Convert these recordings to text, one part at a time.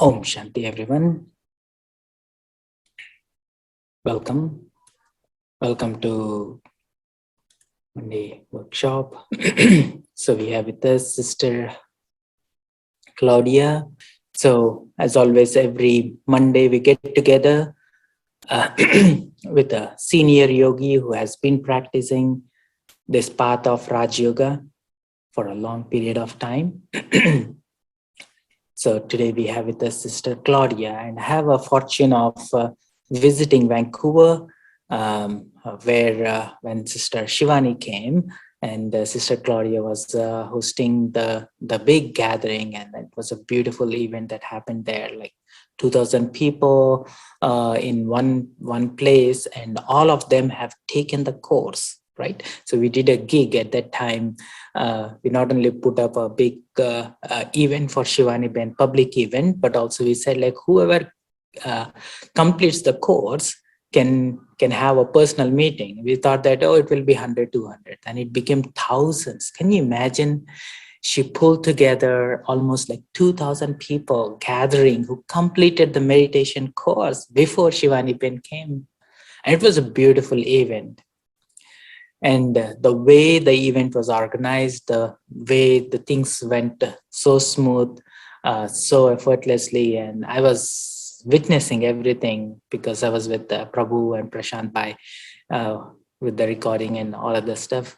Om Shanti, everyone. Welcome. Welcome to Monday workshop. So we have with us Sister Claudia. So as always, every Monday we get together with a senior yogi who has been practicing this path of Raj Yoga for a long period of time. So today we have with us Sister Claudia, and I have a fortune of visiting Vancouver, where when Sister Shivani came, and Sister Claudia was hosting the big gathering, and it was a beautiful event that happened there, like 2,000 people in one place, and all of them have taken the course. Right, so we did a gig at that time. We not only put up a big event for Shivani Ben, public event, but also we said like whoever completes the course can have a personal meeting. We thought that, oh, it will be 100, 200, and it became thousands. Can you imagine? She pulled together almost like 2,000 people gathering who completed the meditation course before Shivani Ben came. And it was a beautiful event. And the way the event was organized, the way the things went so smooth, so effortlessly, and I was witnessing everything because I was with Prabhu and Prashant Bhai with the recording and all of the stuff.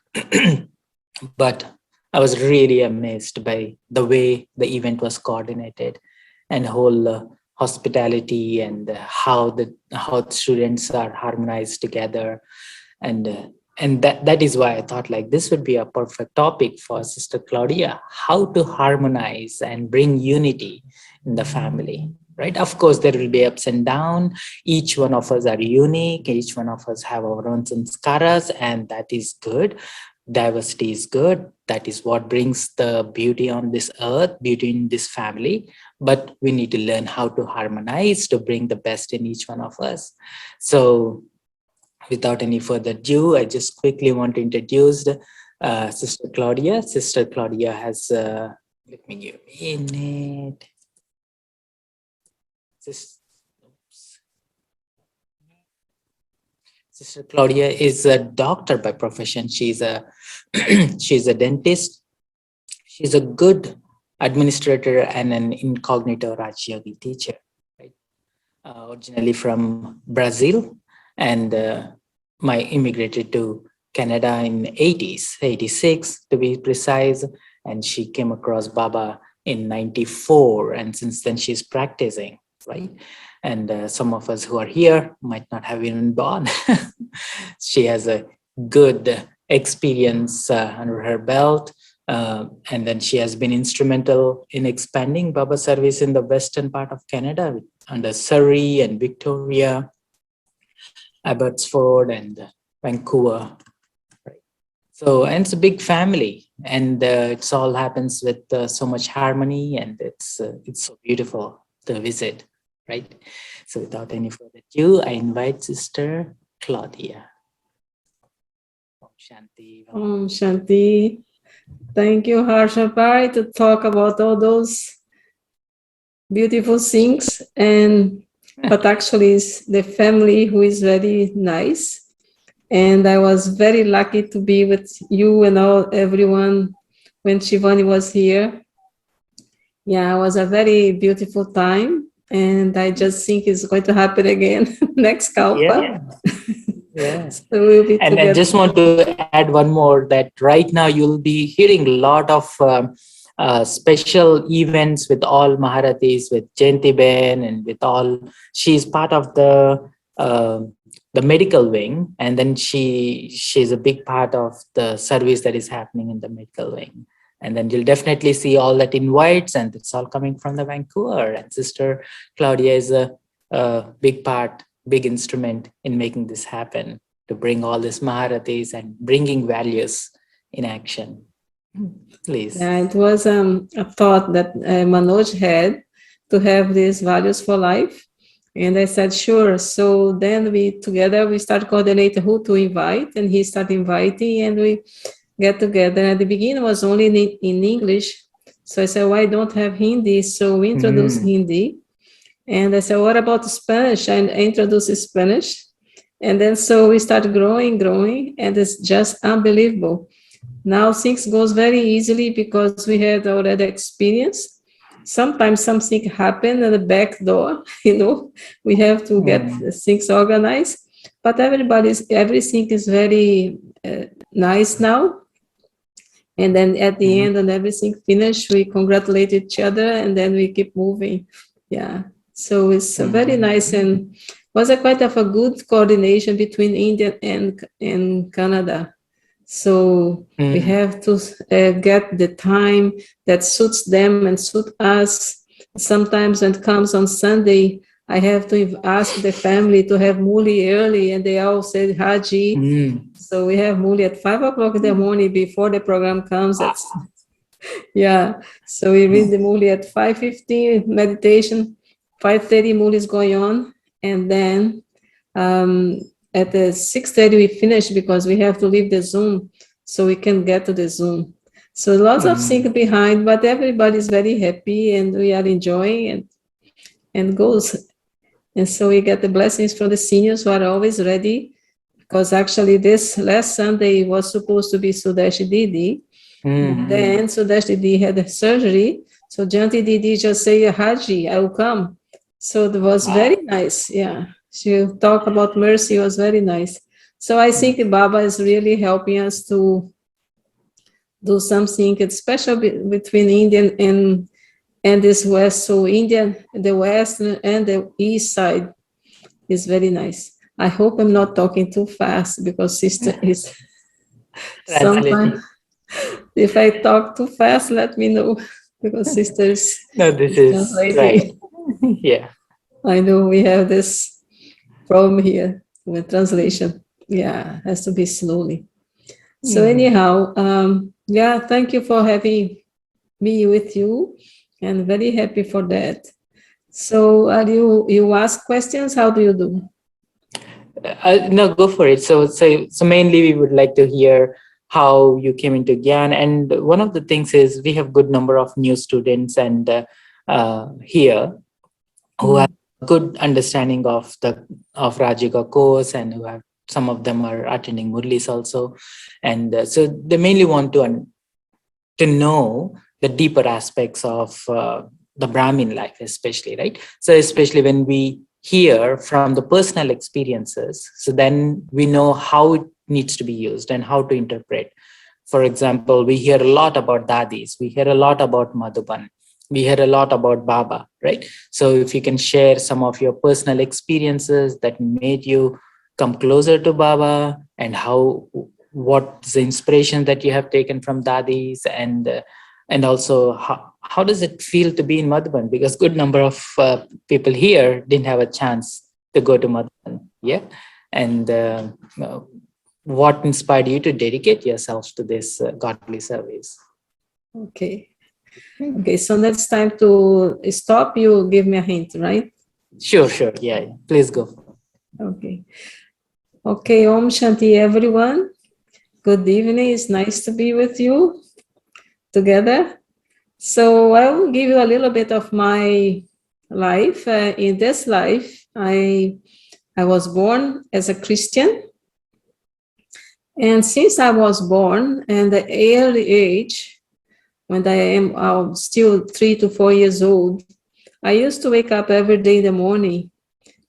But I was really amazed by the way the event was coordinated and whole hospitality and how the students are harmonized together. And that is why I thought like this would be a perfect topic for Sister Claudia, how to harmonize and bring unity in the family, right? Of course, there will be ups and downs. Each one of us are unique. Each one of us have our own Sanskaras, and that is good. Diversity is good. That is what brings the beauty on this earth, beauty in this family. But we need to learn how to harmonize to bring the best in each one of us. So without any further ado, I just quickly want to introduce Sister Claudia. Sister Claudia has, let me give a minute. Sister Claudia is a doctor by profession. She's a she's a dentist. She's a good administrator and an incognito Raj Yogi teacher. Right? Originally from Brazil, and I immigrated to Canada in 80s, 86 to be precise, and she came across Baba in 94, and since then she's practicing, right? And some of us who are here might not have even born. She has a good experience under her belt, and then she has been instrumental in expanding Baba service in the western part of Canada under Surrey and Victoria, Abbotsford and Vancouver. Right. So, and it's a big family, and it's all happens with so much harmony, and it's so beautiful to visit, right? So, without any further ado, I invite Sister Claudia. Om Shanti. Om Shanti. Thank you, Harsha Bhai, to talk about all those beautiful things, but actually it's the family who is very nice. And I was very lucky to be with you and everyone when Shivani was here. Yeah, it was a very beautiful time. And I just think it's going to happen again next Kalpa. Yeah. So we'll be and together. I just want to add one more, that right now you'll be hearing a lot of special events with all Maharatis, with Jayanti Ben, and with all. She's part of the medical wing, and then she's a big part of the service that is happening in the medical wing. And then you'll definitely see all that invites, and it's all coming from the Vancouver. And Sister Claudia is a big instrument in making this happen, to bring all these Maharatis and bringing values in action. Please. Yeah, it was a thought that Manoj had to have these values for life. And I said, sure. So then we start coordinating who to invite, and he started inviting, and we get together. At the beginning, it was only in English. So I said, why don't have Hindi? So we introduced Hindi. And I said, what about Spanish? And I introduced Spanish. And then so we started growing, and it's just unbelievable. Now things goes very easily because we had already experience. Sometimes something happen at the back door, we have to get things organized. But everything is very nice now. And then at the end, and everything finished, we congratulate each other, and then we keep moving. Yeah. So it's very nice, and was a quite of a good coordination between India and Canada. So we have to get the time that suits them and suit us. Sometimes when it comes on Sunday, I have to ask the family to have muli early, and they all say Haji. So we have muli at 5 o'clock in the morning before the program comes. Yeah. So we read the muli at 5:15, meditation, 5:30 muli is going on, and then at the 6:30 we finish because we have to leave the Zoom so we can get to the Zoom. So lots of things behind, but everybody's very happy and we are enjoying and goes. And so we get the blessings from the seniors who are always ready, because actually this last Sunday was supposed to be Sudesh Didi. Then Sudesh Didi had a surgery. So Janti Didi just say, Haji, I will come. So it was very nice. Yeah. She talked about mercy. It was very nice. So I think Baba is really helping us to do something, especially between Indian and this West. So Indian, the West and the East side is very nice. I hope I'm not talking too fast, because sister is sometimes if I talk too fast, let me know, because sister is this is translating. right. Yeah. I know we have this problem here with translation. Yeah, has to be slowly. So anyhow, thank you for having me with you, and very happy for that. So are you ask questions? How do you do? No, go for it. So mainly we would like to hear how you came into Gyan. And one of the things is we have good number of new students and here who have good understanding of Rajyoga course, and who have, some of them are attending Murlis also. And so they mainly want to know the deeper aspects of the Brahmin life, especially, right? So especially when we hear from the personal experiences, so then we know how it needs to be used and how to interpret. For example, we hear a lot about Dadis, we hear a lot about Madhuban, we hear a lot about Baba, right? So if you can share some of your personal experiences that made you come closer to Baba, and what's the inspiration that you have taken from Dadis, and also how does it feel to be in Madhuban? Because good number of people here didn't have a chance to go to Madhuban. Yeah. And what inspired you to dedicate yourself to this godly service? Okay. So next time to stop, you give me a hint, right? Sure. Yeah. Please go. Okay. Om Shanti, everyone. Good evening. It's nice to be with you together. So I will give you a little bit of my life. In this life, I was born as a Christian. And since I was born at the early age, when I am still 3 to 4 years old, I used to wake up every day in the morning.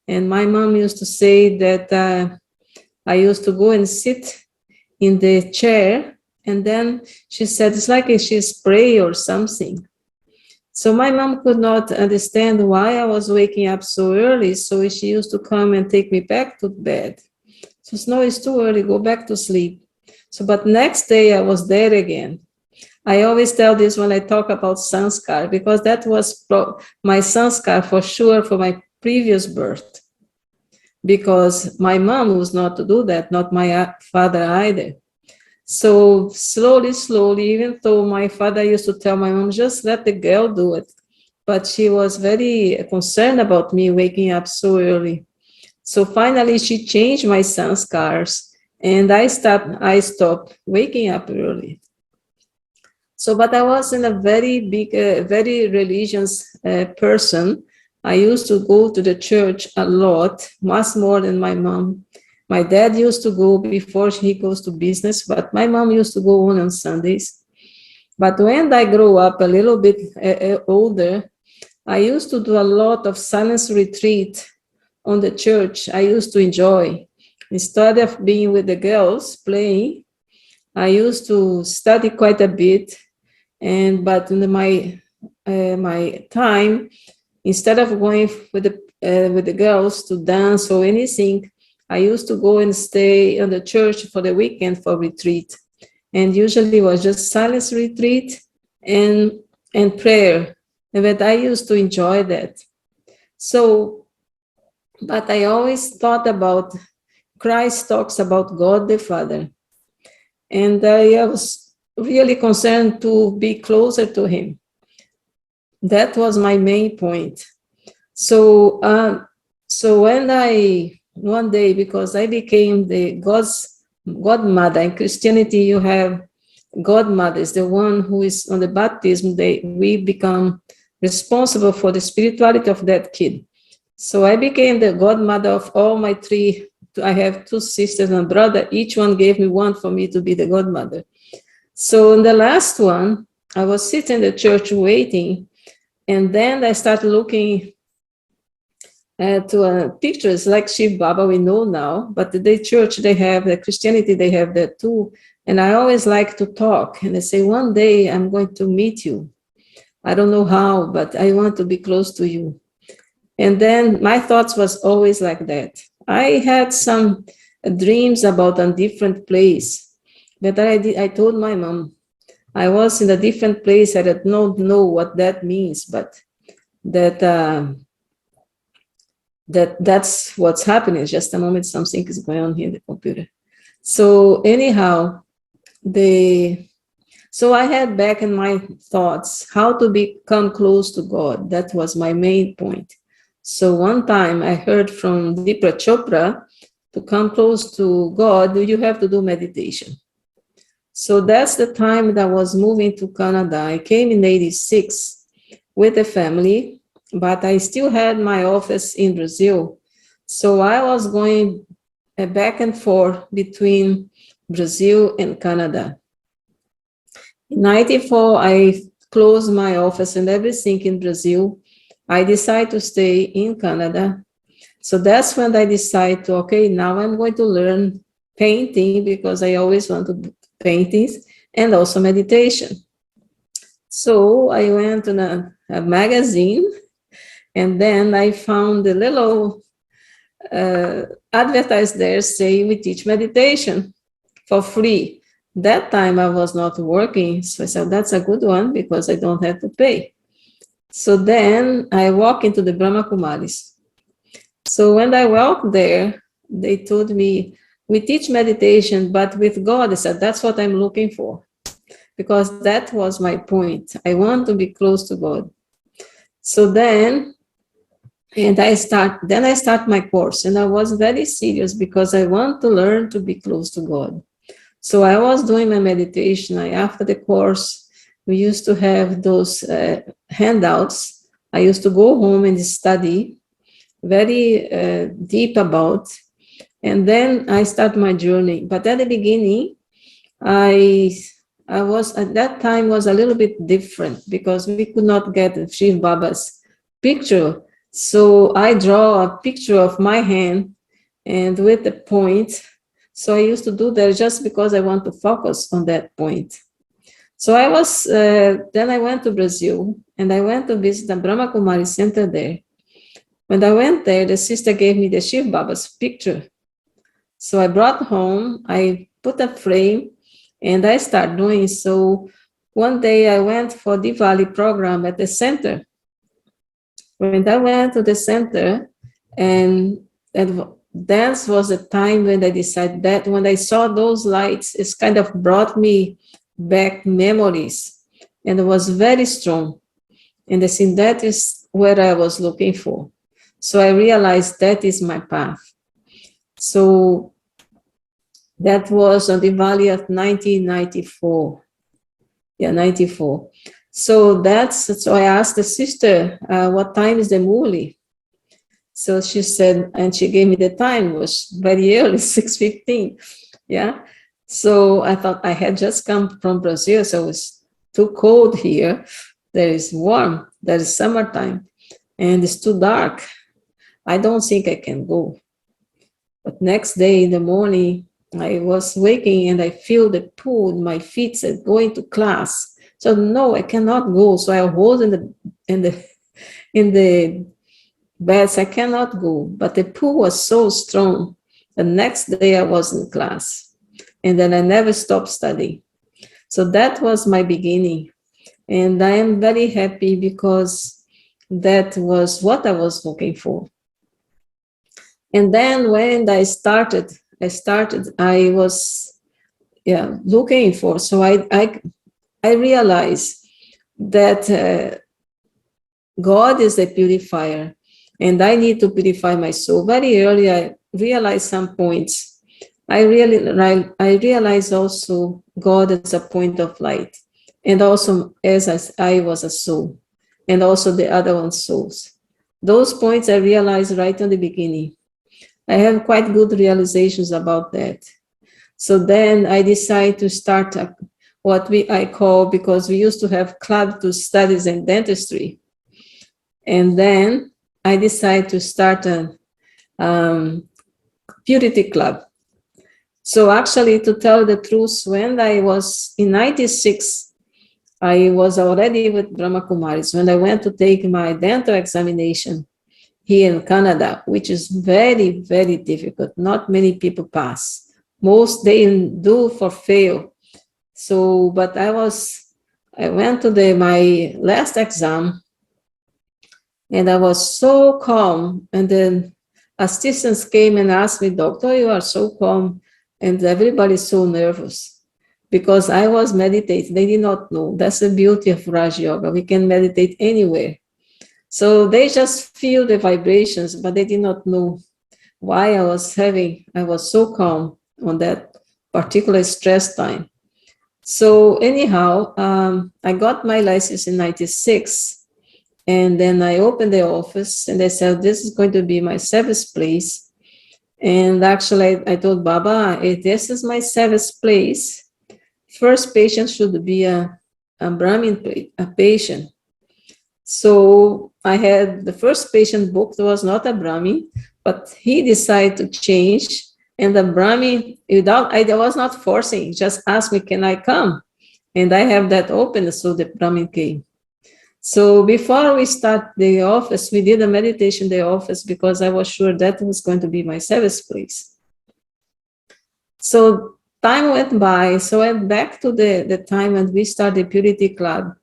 And my mom used to say that I used to go and sit in the chair. And then she said, it's like she's praying or something. So my mom could not understand why I was waking up so early. So she used to come and take me back to bed. So no, it's too early, go back to sleep. So, but next day I was there again. I always tell this when I talk about sanskar, because that was my sanskar for sure for my previous birth. Because my mom was not to do that, not my father either. So slowly, even though my father used to tell my mom, just let the girl do it. But she was very concerned about me waking up so early. So finally she changed my sanskars, and I stopped waking up early. So, but I wasn't a very big, very religious person, I used to go to the church a lot, much more than my mom. My dad used to go before he goes to business, but my mom used to go on Sundays. But when I grew up a little bit older, I used to do a lot of silence retreat on the church. I used to enjoy. Instead of being with the girls playing, I used to study quite a bit. But in my time, instead of going with the girls to dance or anything, I used to go and stay on the church for the weekend for retreat. And usually it was just silence retreat and prayer. But I used to enjoy that. So, but I always thought about Christ talks about God the Father. And I was really concerned to be closer to him. That was my main point. So, when one day, because I became the God's godmother. In Christianity, you have godmothers, the one who is on the baptism day, we become responsible for the spirituality of that kid. So I became the godmother of all my three. I have two sisters and a brother. Each one gave me one for me to be the godmother. So in the last one, I was sitting in the church waiting, and then I started looking to pictures like Shiv Baba we know now, but the church, they have, the Christianity, they have that too. And I always like to talk, and I say, one day I'm going to meet you. I don't know how, but I want to be close to you. And then my thoughts was always like that. I had some dreams about a different place, but I told my mom, I was in a different place. I did not know what that means, but that's what's happening. Just a moment, something is going on here in the computer. So anyhow, so I had back in my thoughts how to become close to God. That was my main point. So one time I heard from Deepa Chopra, to come close to God, you have to do meditation. So that's the time that I was moving to Canada. I came in 86 with a family, but I still had my office in Brazil. So I was going back and forth between Brazil and Canada. In 94, I closed my office and everything in Brazil. I decided to stay in Canada. So that's when I decided to, okay, now I'm going to learn painting because I always wanted to do paintings, and also meditation. So I went to a magazine, and then I found a little advertise there saying we teach meditation for free. That time I was not working, so I said, that's a good one because I don't have to pay. So then I walked into the Brahma Kumaris. So when I walked there, they told me, we teach meditation, but with God. I said, that's what I'm looking for, because that was my point. I want to be close to God. So then I start my course, and I was very serious because I want to learn to be close to God. So I was doing my meditation. After the course, we used to have those handouts. I used to go home and study very deep about, and then I start my journey. But at the beginning, I was, at that time, was a little bit different because we could not get Shiv Baba's picture. So I draw a picture of my hand and with the point. So I used to do that just because I want to focus on that point. So I was, then I went to Brazil, and I went to visit the Brahma Kumaris Center there. When I went there, the sister gave me the Shiv Baba's picture. So I brought home, I put a frame, and I started doing. So one day I went for Diwali program at the center. When I went to the center, and that was the time when I decided that when I saw those lights, it kind of brought me back memories, and it was very strong. And I think that is what I was looking for. So I realized that is my path. So that was on the Diwali of 1994. Yeah, 94. So so I asked the sister, what time is the muli? So she said, and she gave me the time, it was very early, 6:15. Yeah. So I thought I had just come from Brazil, so it was too cold here. There is warm, there is summertime, and it's too dark. I don't think I can go. But next day in the morning, I was waking and I feel the pool in my feet said going to class. So no, I cannot go. So I was in the beds. I cannot go. But the pool was so strong. The next day I was in class. And then I never stopped studying. So that was my beginning. And I am very happy because that was what I was looking for. And then when I was looking for. So I realized that God is a purifier, and I need to purify my soul. Very early, I realized some points. I realized also God as a point of light, and also as I was a soul, and also the other one's souls. Those points I realized right in the beginning. I have quite good realizations about that. So then I decided to start what I call, because we used to have club to studies in dentistry. And then I decided to start a purity club. So actually, to tell the truth, when I was in 96, I was already with Brahma Kumaris when I went to take my dental examination here in Canada, which is very, very difficult. Not many people pass. Most they do for fail. So, but I went to my last exam, and I was so calm. And then assistants came and asked me, "Doctor, you are so calm," and everybody's so nervous because I was meditating. They did not know. That's the beauty of Raj Yoga. We can meditate anywhere. So they just feel the vibrations, but they did not know why I was so calm on that particular stress time. So anyhow, I got my license in 96, and then I opened the office, and I said, this is going to be my service place. And actually, I told Baba, if this is my service place, first patient should be a Brahmin patient. So I had the first patient booked was not a Brahmin, but he decided to change. And the Brahmin, I was not forcing, just asked me, can I come? And I have that open, so the Brahmin came. So before we start the office, we did a meditation in the office because I was sure that was going to be my service place. So time went by, so I'm back to the time when we started the Purity Club.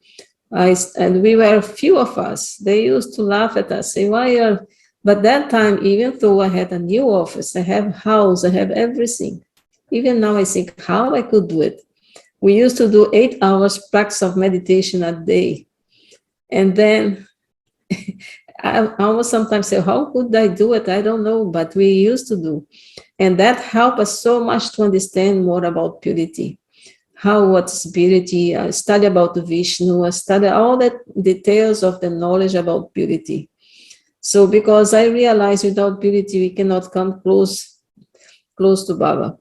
And we were a few of us. They used to laugh at us, say, why are, but that time, even though I had a new office, I have house, I have everything. Even now I think how I could do it. We used to do 8 hours practice of meditation a day. And then I almost sometimes say, how could I do it? I don't know, but we used to do. And that helped us so much to understand more about purity. What's purity? I study about Vishnu, I study all the details of the knowledge about purity. So because I realized without purity, we cannot come close to Baba.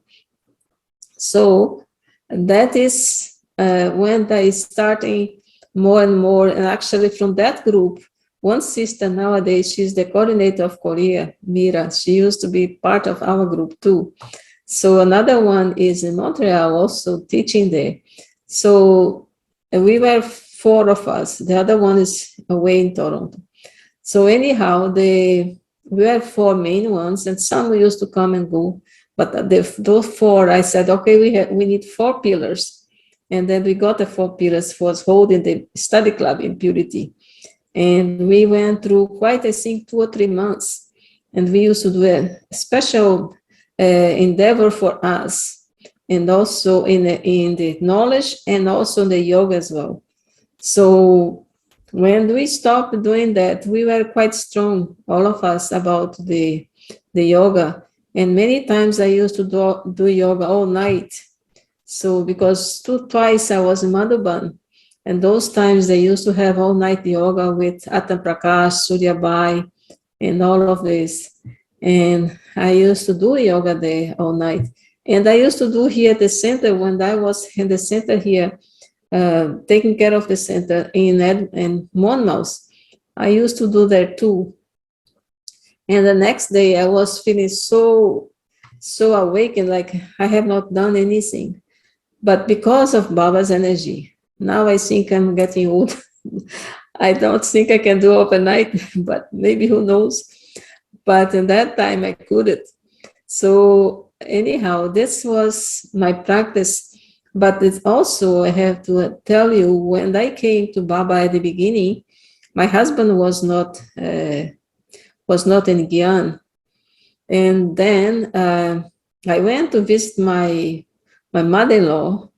So that is when I starting more and more. And actually from that group, one sister nowadays, she's the coordinator of Korea, Mira. She used to be part of our group too. So another one is in Montreal, also teaching there. So we were 4 of us. The other one is away in Toronto. So anyhow, we were 4 main ones, and some used to come and go. But those 4, I said, okay, we need 4 pillars. And then we got the 4 pillars for holding the study club in purity. And we went through quite, I think, 2 or 3 months. And we used to do a special endeavor for us, and also in the knowledge and also in the yoga as well. So when we stopped doing that, we were quite strong, all of us, about the yoga. And many times I used to do yoga all night. So because twice I was in Madhuban, And those times they used to have all night yoga with Atam Prakash, Surya Bai, and all of this. And I used to do yoga there all night. And I used to do here at the center when I was in the center here, taking care of the center in Monmouth. I used to do there too. And the next day I was feeling so awakened, like I have not done anything. But because of Baba's energy, now I think I'm getting old. I don't think I can do overnight, but maybe who knows. But in that time I couldn't. So anyhow, this was my practice. But it's also, I have to tell you, when I came to Baba at the beginning, my husband was not in Gyan. And then I went to visit my mother-in-law,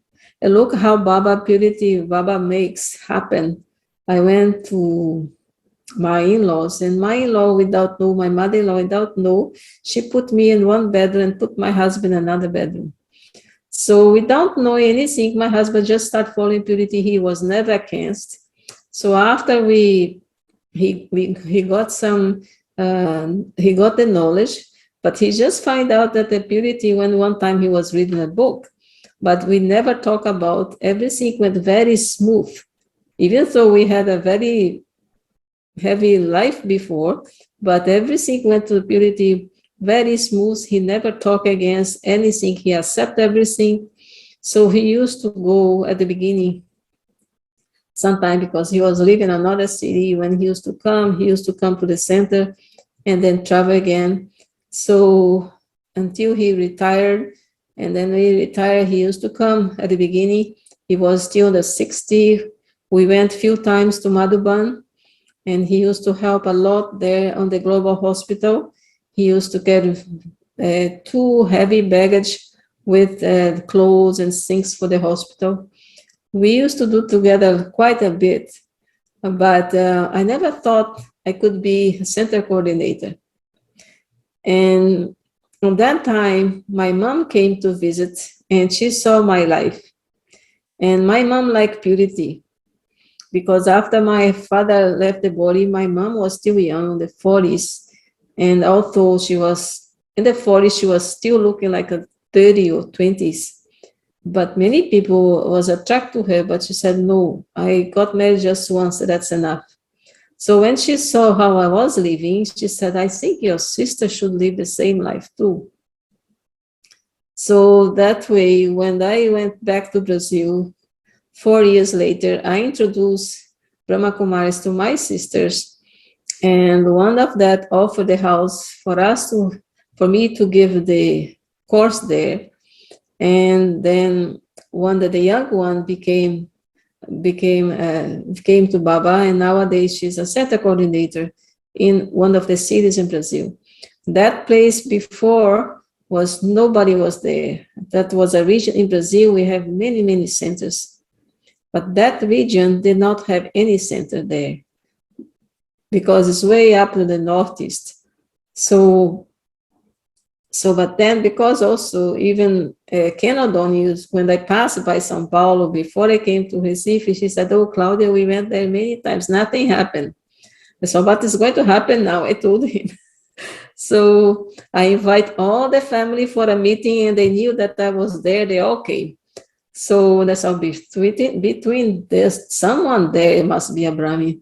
and look how Baba makes happen. I went to my in-laws, and my in-law my mother-in-law without know, she put me in one bedroom and put my husband in another bedroom. So without knowing anything, my husband just started following purity. He was never against. So after he got he got the knowledge, but he just find out that the purity, when one time he was reading a book, but we never talk about, everything went very smooth. Even though we had a very heavy life before, but everything went to purity very smooth. He never talked against anything. He accepted everything. So he used to go at the beginning, sometime because he was living in another city. When he used to come to the center and then travel again. So until he retired, and then when he retired, he used to come at the beginning. He was still in the 60s. We went a few times to Madhuban, and he used to help a lot there on the global hospital. He used to carry 2 heavy baggage with clothes and things for the hospital. We used to do together quite a bit, but I never thought I could be a center coordinator. And at that time, my mom came to visit, and she saw my life. And my mom liked purity, because after my father left the body, my mom was still young, in the 40s. And although she was in the 40s, she was still looking like a 30 or 20s. But many people was attracted to her, but she said, no, I got married just once, that's enough. So when she saw how I was living, she said, I think your sister should live the same life too. So that way, when I went back to Brazil, 4 years later, I introduced Brahma Kumaris to my sisters. And one of that offered the house for me to give the course there. And then one that the young one came to Baba, and nowadays she's a center coordinator in one of the cities in Brazil. That place before nobody was there. That was a region in Brazil. We have many, many centers, but that region did not have any center there because it's way up to the northeast. But then, because also even Kenodon used, when I passed by São Paulo before I came to Recife, she said, oh, Claudia, we went there many times, nothing happened. I said, what is going to happen now? I told him. So I invite all the family for a meeting, and they knew that I was there. They all came. So that's how between there's someone there, it must be a Brahmi.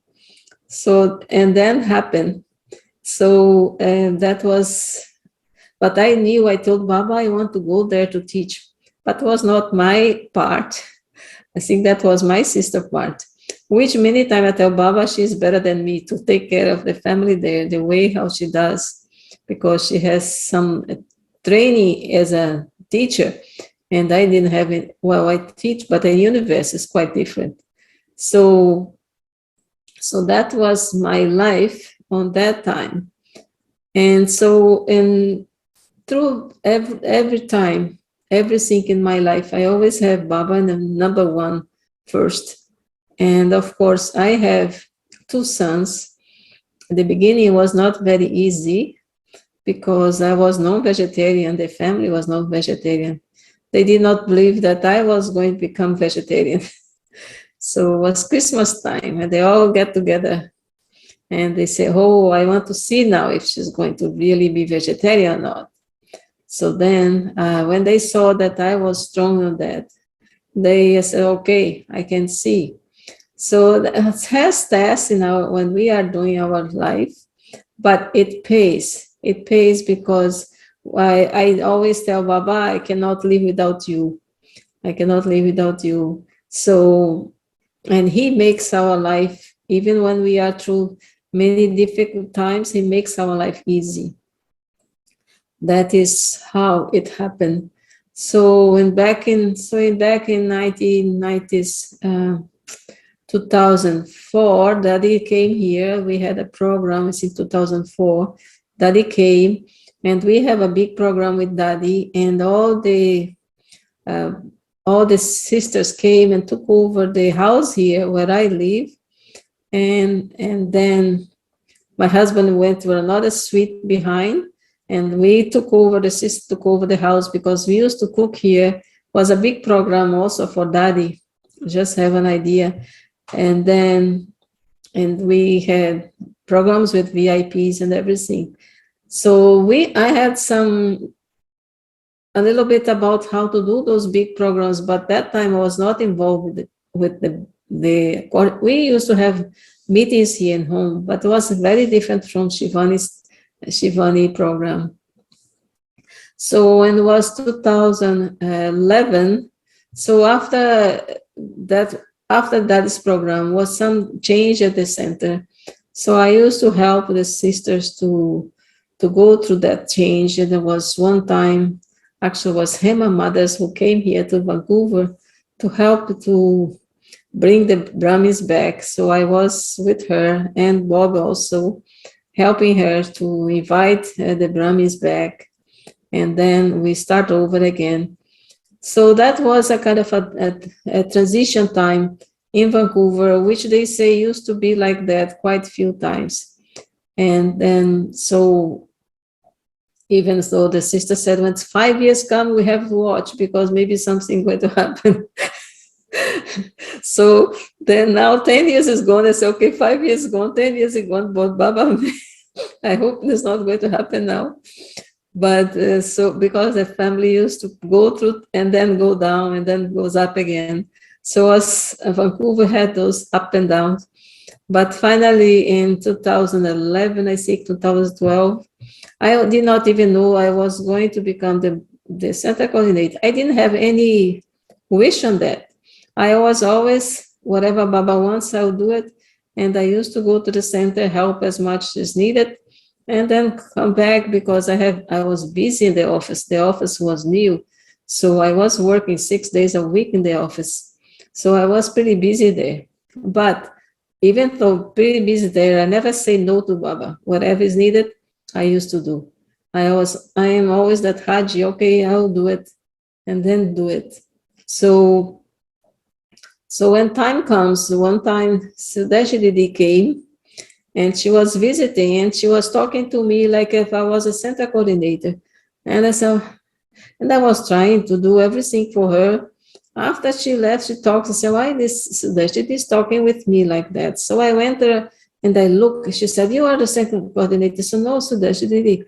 So, and then happened. So that was... But I knew, I told Baba, I want to go there to teach. But it was not my part. I think that was my sister part, which many times I tell Baba, she's better than me to take care of the family there, the way how she does, because she has some training as a teacher. And I didn't have it. Well, I teach, but in university is quite different. So that was my life on that time. And so, through every time, everything in my life, I always have Baba in number one first. And of course, I have 2 sons. At the beginning, it was not very easy because I was non-vegetarian. The family was non-vegetarian. They did not believe that I was going to become vegetarian. So it was Christmas time, and they all get together, and they say, "Oh, I want to see now if she's going to really be vegetarian or not." So then, when they saw that I was strong on that, they said, "Okay, I can see." So it has tests in our when we are doing our life, but it pays. It pays because I always tell Baba, I cannot live without you. I cannot live without you. So, and he makes our life, even when we are through many difficult times, he makes our life easy. That is how it happened. So back in 1990s, 2004, Daddy came here. We had a program in 2004. Daddy came, and we have a big program with Daddy, and all the sisters came and took over the house here where I live, and then my husband went to another suite behind, and we took over the house because we used to cook here. It was a big program also for Daddy. Just have an idea. And we had programs with VIPs and everything. So I had a little bit about how to do those big programs, but that time I was not involved with we used to have meetings here in home, but it was very different from Shivani program. So when it was 2011, so after Daddy's program was some change at the center. So I used to help the sisters to go through that change. And there was one time, actually was Hema mothers who came here to Vancouver to help to bring the Brahmins back. So I was with her and Bob also helping her to invite the Brahmins back. And then we start over again. So that was a kind of a transition time in Vancouver, which they say used to be like that quite a few times. And then, so even though the sister said, when 5 years come, we have to watch because maybe something going to happen. So then now 10 years is gone. I say, okay, 5 years is gone, 10 years is gone, but Baba, I hope it's not going to happen now. But so because the family used to go through and then go down and then goes up again. So as Vancouver had those up and downs. But finally in 2011, I think 2012, I did not even know I was going to become the center coordinator. I didn't have any wish on that. I was always, whatever Baba wants, I'll do it. And I used to go to the center, help as much as needed, and then come back because I was busy in the office. The office was new. So I was working 6 days a week in the office. So I was pretty busy there. But even though pretty busy there, I never say no to Baba. Whatever is needed, I used to do. I am always that Haji, okay, I'll do it, and then do it. So when time comes, one time Sudashi Didi came, and she was visiting, and she was talking to me like if I was a center coordinator. And I said, and I was trying to do everything for her. After she left, she talked and said, why this Sudashi is talking with me like that? So I went there and I looked. She said, you are the center coordinator. So no, Sudashi Didi.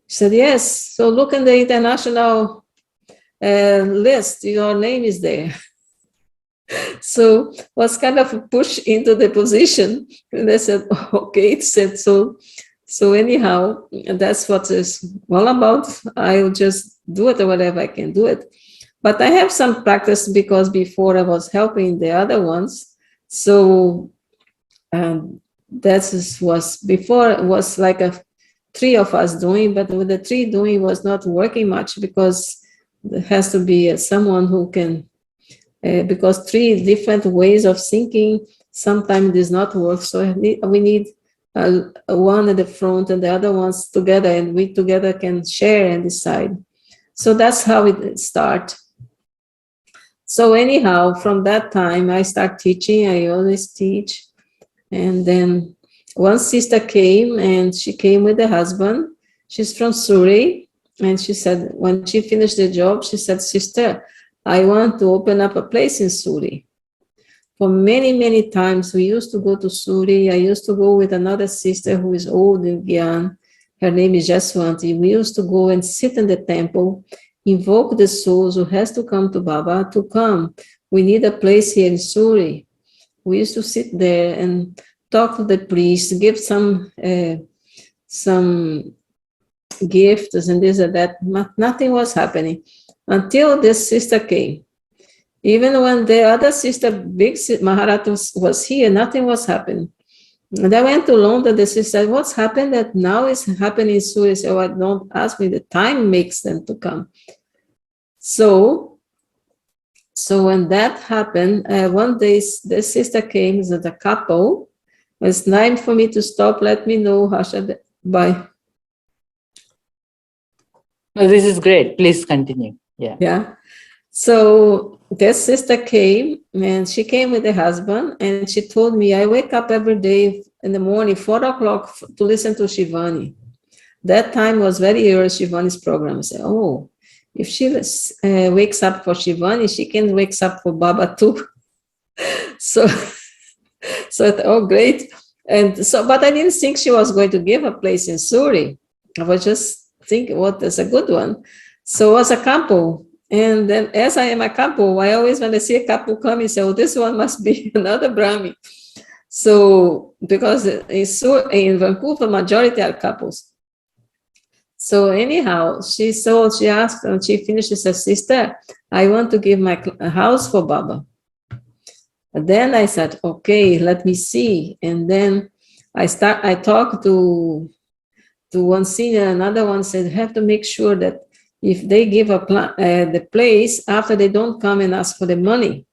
She said, yes. So look in the international list. Your name is there. So was kind of a push into the position. And I said, okay, it said so. So anyhow, that's what it's all about. I'll just do it or whatever I can do it. But I have some practice because before I was helping the other ones. So that was before it was like three of us doing, but with the three doing was not working much because there has to be someone who can, because three different ways of thinking sometimes does not work. So we need one at the front and the other ones together, and we together can share and decide. So that's how it starts. So anyhow, from that time, I start teaching. I always teach. And then one sister came, and she came with the husband. She's from Surrey. And she said, when she finished the job, she said, sister, I want to open up a place in Surrey for many, many times. We used to go to Surrey. I used to go with another sister who is old in Gyan. Her name is Jaswanti. We used to go and sit in the temple, invoke the souls who has to come to Baba to come. We need a place here in Surrey. We used to sit there and talk to the priest, give some gifts and this and that. Nothing was happening until this sister came. Even when the other sister, big Maharata, was here, nothing was happening. And I went to London. The sister said, "What's happened that now is happening in Surrey?" So I don't ask me. The time makes them to come. So when that happened, one day the sister came as a couple. It's time for me to stop. Let me know, Harsha. Bye. No, this is great. Please continue. Yeah. Yeah. So this sister came, and she came with her husband, and she told me, I wake up every day in the morning, 4 o'clock, to listen to Shivani. That time was very early, Shivani's program. I said, oh, if she wakes up for Shivani, she can wake up for Baba too. So oh, great. And so, but I didn't think she was going to give a place in Surrey. I was just thinking, what is a good one? So as a couple, and then as I am a couple, I always, when I see a couple coming, say, oh, this one must be another Brahmi. So, because in Vancouver, majority are couples. So anyhow, she asked, and she finished her sister, I want to give my house for Baba. And then I said, okay, let me see. And then I talked to one senior, another one said, you have to make sure that if they give the place, after they don't come and ask for the money.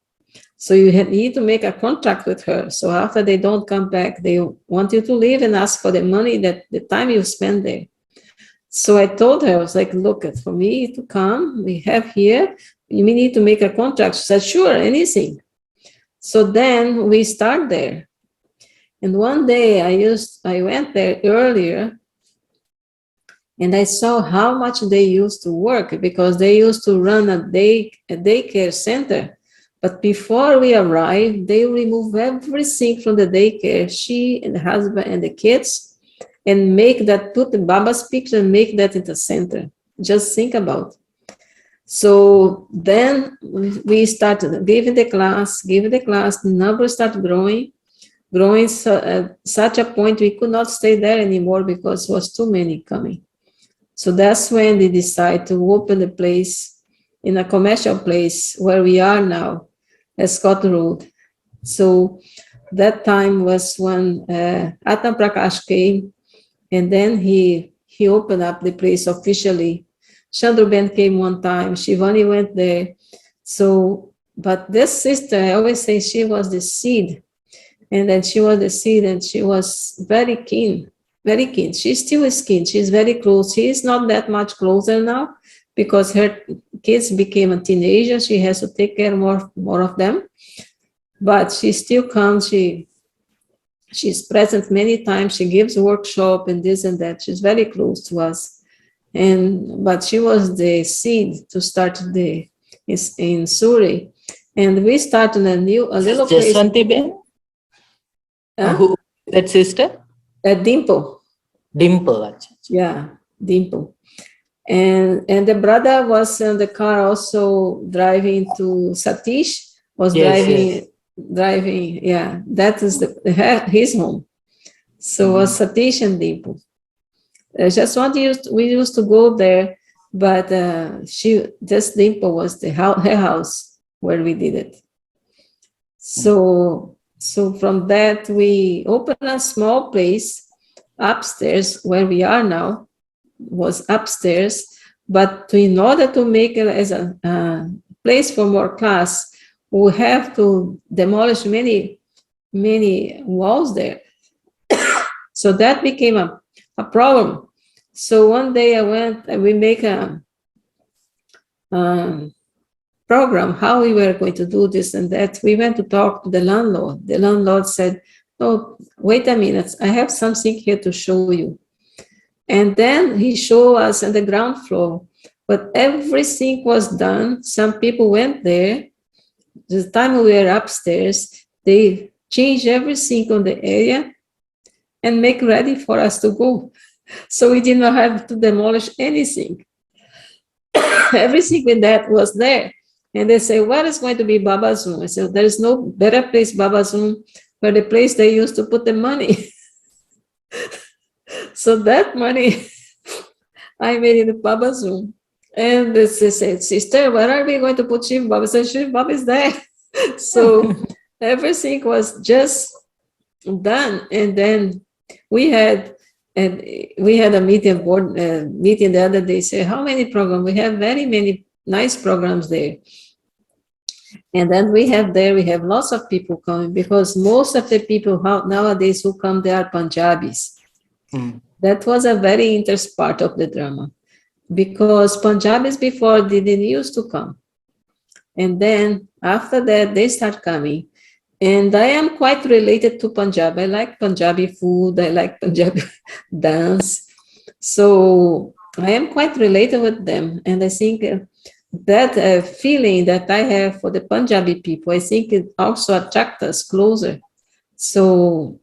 So you need to make a contract with her. So after they don't come back, they want you to leave and ask for the money that the time you spend there. So I told her, I was like, look, for me to come, we have here, we need to make a contract. She said, sure, anything. So then we start there. And one day I went there earlier, and I saw how much they used to work, because they used to run a daycare center. But before we arrived, they remove everything from the daycare, she and the husband and the kids, and put the Baba's picture and make that in the center. Just think about it. So then we started giving the class, the numbers started growing such a point we could not stay there anymore because it was too many coming. So that's when they decided to open the place in a commercial place where we are now, at Scott Road. So that time was when Atam Prakash came, and then he opened up the place officially. Chandru Ben came one time, Shivani went there. So, but this sister, I always say she was the seed. And then she was the seed, and she was very keen. Very keen. She still is keen. She's very close. She is not that much closer now because her kids became a teenager. She has to take care more of them. But she still comes. She's present many times. She gives workshop and this and that. She's very close to us. But she was the seed to start in Surrey. And we started a little place. Jaswanti Ben? Who, that sister? Dimple. Dimple. Yeah, Dimple. And the brother was in the car also driving to Satish, driving, yeah, that is his home. So was Satish and Dimple. We used to go there, but this Dimple was her house where we did it. So from that, we opened a small place upstairs where we are now, was upstairs. But in order to make it as a place for more class, we have to demolish many walls there. So that became a problem. So one day we make a program, how we were going to do this and that. We went to talk to the landlord. The landlord said, oh, wait a minute, I have something here to show you. And then he showed us on the ground floor, but everything was done. Some people went there. The time we were upstairs, they change everything on the area and make ready for us to go. So we did not have to demolish anything. Everything with that was there. And they say, where is going to be Baba's room? I said, there is no better place, Baba's room, where the place they used to put the money. So that money, I made in the Baba's room. And they said, sister, where are we going to put Shiv Baba? I said, Shiv Baba is there. So everything was just done. And then we had a meeting board meeting the other day. Say, how many programs? We have very many nice programs there. And then we have lots of people coming, because most of the people nowadays who come, they are Punjabis. Mm. That was a very interesting part of the drama, because Punjabis before didn't used to come. And then after that, they start coming. And I am quite related to Punjab. I like Punjabi food. I like Punjabi dance. So I am quite related with them. And I think that feeling that I have for the Punjabi people, I think it also attracts us closer. So,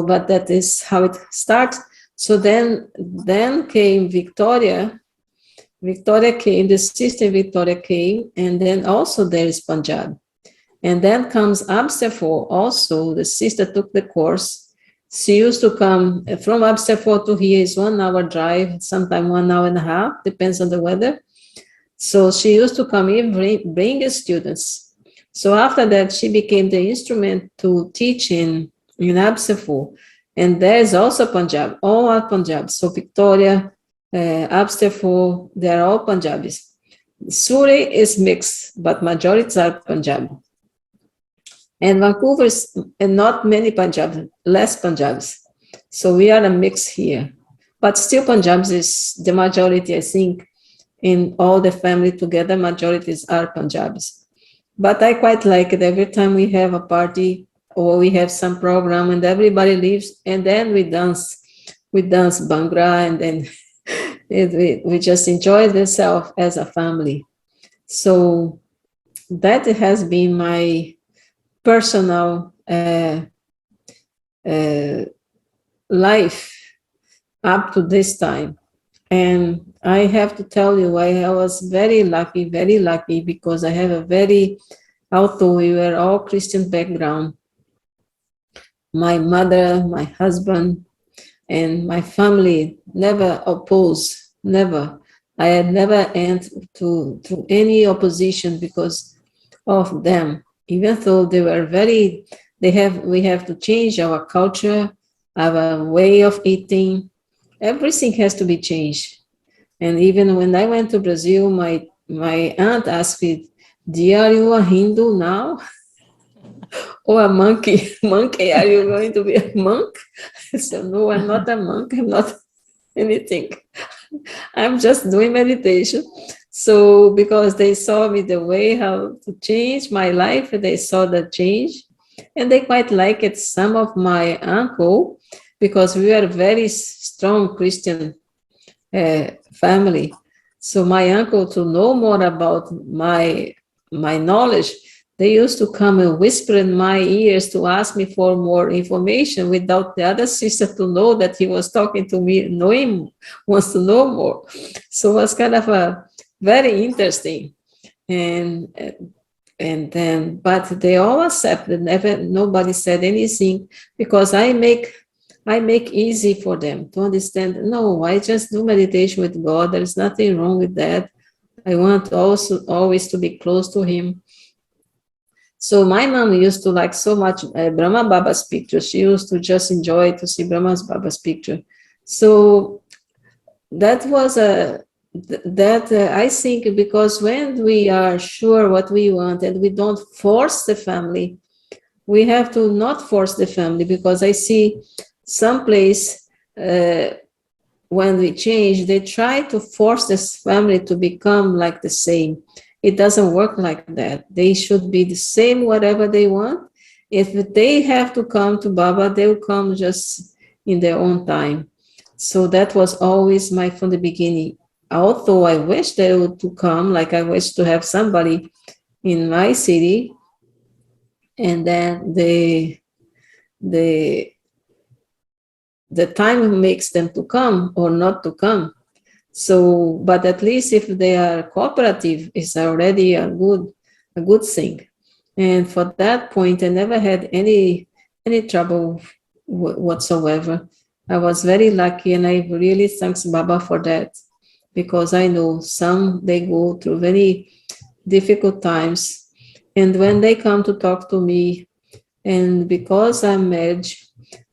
but that is how it starts. So then came Victoria. Victoria came, the sister Victoria came, and then also there is Punjab. And then comes Abbotsford also. The sister took the course. She used to come from Abbotsford to here is 1 hour drive, sometimes 1 hour and a half, depends on the weather. So she used to come in, bring students. So after that, she became the instrument to teach in Abbotsford. And there is also Punjab, all are Punjab. So Victoria, Abbotsford, they are all Punjabis. Surrey is mixed, but majorities are Punjabi. And Vancouver is not many Punjabis, less Punjabis. So we are a mix here. But still Punjabis is the majority, I think, in all the family together, majorities are Punjabis. But I quite like it. Every time we have a party or we have some program and everybody leaves, and then we dance Bhangra, and then we just enjoy themselves as a family. So that has been my personal life up to this time. And I have to tell you, I was very lucky, because I have although we were all Christian background, my mother, my husband, and my family never opposed, never. I had never entered to any opposition because of them. Even though they were we have to change our culture, our way of eating. Everything has to be changed. And even when I went to Brazil, my aunt asked me, "Dear, are you a Hindu now? Or a monkey? Monkey, are you going to be a monk?" I said, "No, I'm not a monk. I'm not anything. I'm just doing meditation." So because they saw me the way how to change my life, they saw the change, and they quite like it. Some of my uncle, because we are a very strong Christian family. So my uncle, to know more about my knowledge, they used to come and whisper in my ears to ask me for more information without the other sister to know that he was talking to me, wants to know more. So it was kind of a very interesting. And then, but they all accepted, nobody said anything, because I make easy for them to understand, no, I just do meditation with God. There's nothing wrong with that. I want also always to be close to him. So my mom used to like so much Brahma Baba's picture. She used to just enjoy to see Brahma Baba's picture. So that was I think, because when we are sure what we want and we don't force the family, we have to not force the family, because I see some place when we change, they try to force this family to become like the same. It doesn't work like that. They should be the same, whatever they want. If they have to come to Baba, they'll come just in their own time. So that was always from the beginning. Although I wish they would to come, like I wish to have somebody in my city, and then the the time makes them to come or not to come. So, but at least if they are cooperative, it's already a good thing. And for that point, I never had any trouble whatsoever. I was very lucky, and I really thanks Baba for that, because I know some they go through very difficult times, and when they come to talk to me, and because I'm married,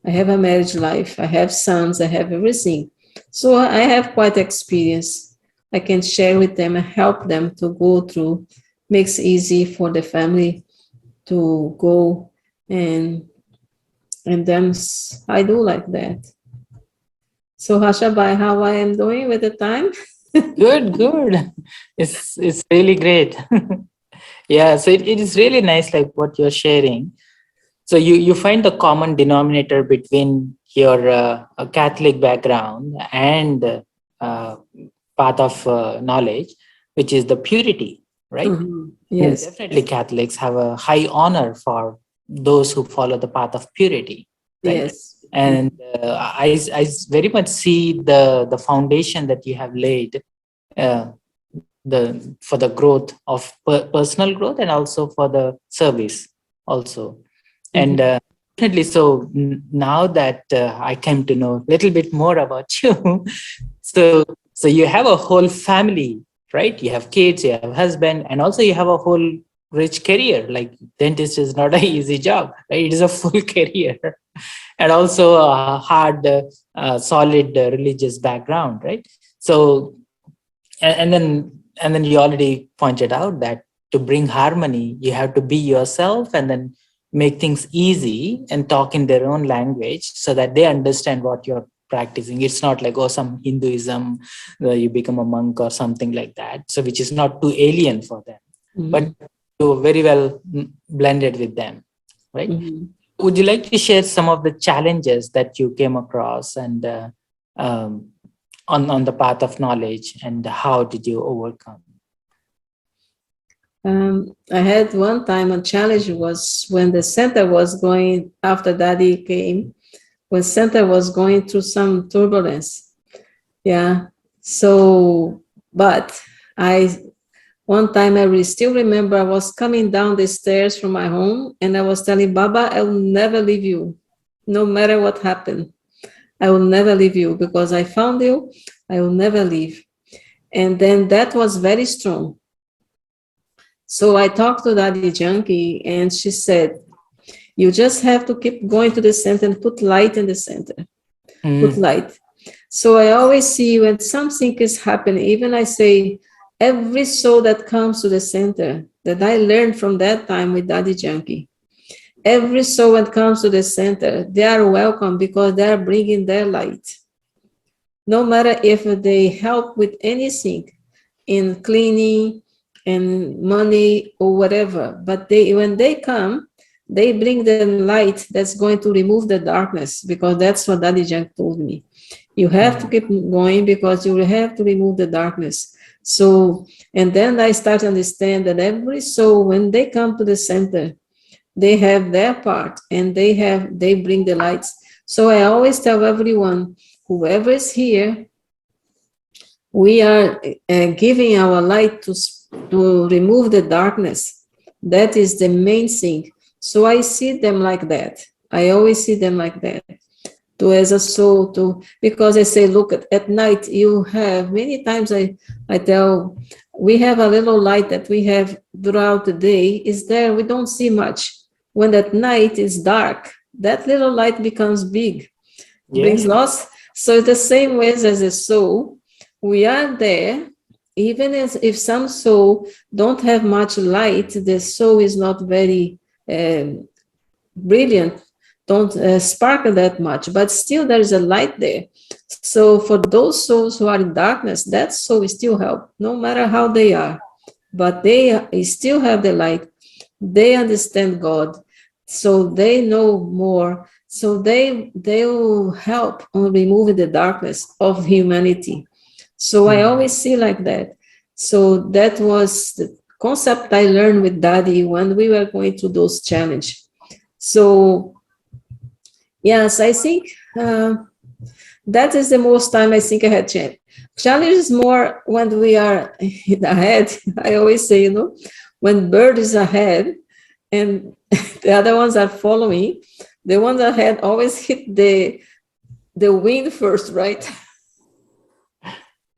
I have a marriage life, I have sons, I have everything. So I have quite experience. I can share with them and help them to go through. Makes easy for the family to go, and then I do like that. So Harsha, by how I am doing with the time? Good. It's really great. Yeah, so it is really nice, like what you're sharing. So you find the common denominator between your Catholic background and path of knowledge, which is the purity, right? Mhm. And Yes, definitely Catholics have a high honor for those who follow the path of purity, right? yes. And I very much see the foundation that you have laid uh, for the growth of personal growth and also for the service also. And Mhm. definitely, so now that I came to know a little bit more about you, so you have a whole family, right? You have kids, you have husband, and also you have a whole rich career. Like dentist is not an easy job, right? It is a full career, and also a hard, solid religious background, right? So and then you already pointed out that to bring harmony you have to be yourself and then make things easy and talk in their own language so that they understand what you're practicing. It's not like, oh, some Hinduism, you become a monk or something like that, so which is not too alien for them, but Mhm. you're very well blended with them, right? Mhm. Would you like to share some of the challenges that you came across and um, on the path of knowledge, and how did you overcome? I had one time a challenge was when the center was going after Daddy came, when center was going through some turbulence. Yeah. So, but I one time I still remember I was coming down the stairs from my home and I was telling Baba, I will never leave you, no matter what happened. I will never leave you because I found you. I will never leave. And then that was very strong. So I talked to Daddy Junkie and she said, you just have to keep going to the center and put light in the center. Put Mm, light. So I always see when something is happening, even I say, every soul that comes to the center that I learned from that time with Daddy Junkie, every soul that comes to the center, they are welcome because they are bringing their light. No matter if they help with anything in cleaning and money or whatever, but they when they come, they bring the light that's going to remove the darkness, because that's what Daddy Junk told me. You have to mm, keep going because you will have to remove the darkness. So, and then I start to understand that every soul, when they come to the center, they have their part and they bring the lights. So I always tell everyone, whoever is here, we are giving our light to remove the darkness. That is the main thing. So I see them like that. I always see them like that. To as a soul, to because I say, look, at night you have many times I tell, we have a little light that we have throughout the day is there. We don't see much. When at night is dark, that little light becomes big, yeah. brings loss. So the same way as a soul, we are there. Even as if some soul don't have much light, the soul is not very brilliant, don't sparkle that much, but still there is a light there. So for those souls who are in darkness, that soul will still help, no matter how they are. But they still have the light. They understand God, so they know more. So they will help on removing the darkness of humanity. So I Mm, always see like that. So that was concept I learned with Daddy when we were going through those challenges. So yes, I think that is the most time I think I had challenge is more when we are ahead. I always say, when bird is ahead and the other ones are following, the ones ahead always hit the wind first, right?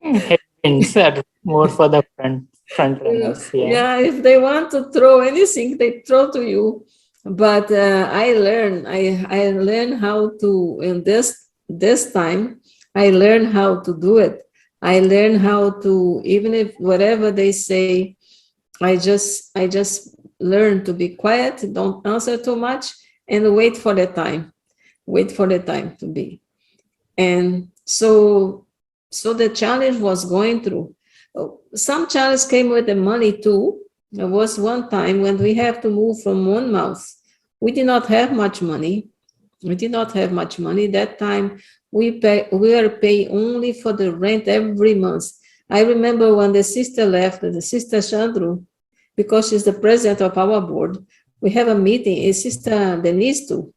Headwinds are more for the front runners. Yeah. Yeah, if they want to throw anything, they throw to you. But I learn how to in this time. I learn how to do it. I learn how to, even if whatever they say, I just learn to be quiet, don't answer too much, and wait for the time. Wait for the time to be. And so the challenge was going through. Some challenge came with the money too. There was one time when we have to move from one mouth. We did not have much money. We did not have much money. That time we were paying only for the rent every month. I remember when the sister left, the sister Chandru, because she's the president of our board, we have a meeting, is Sister Denise too.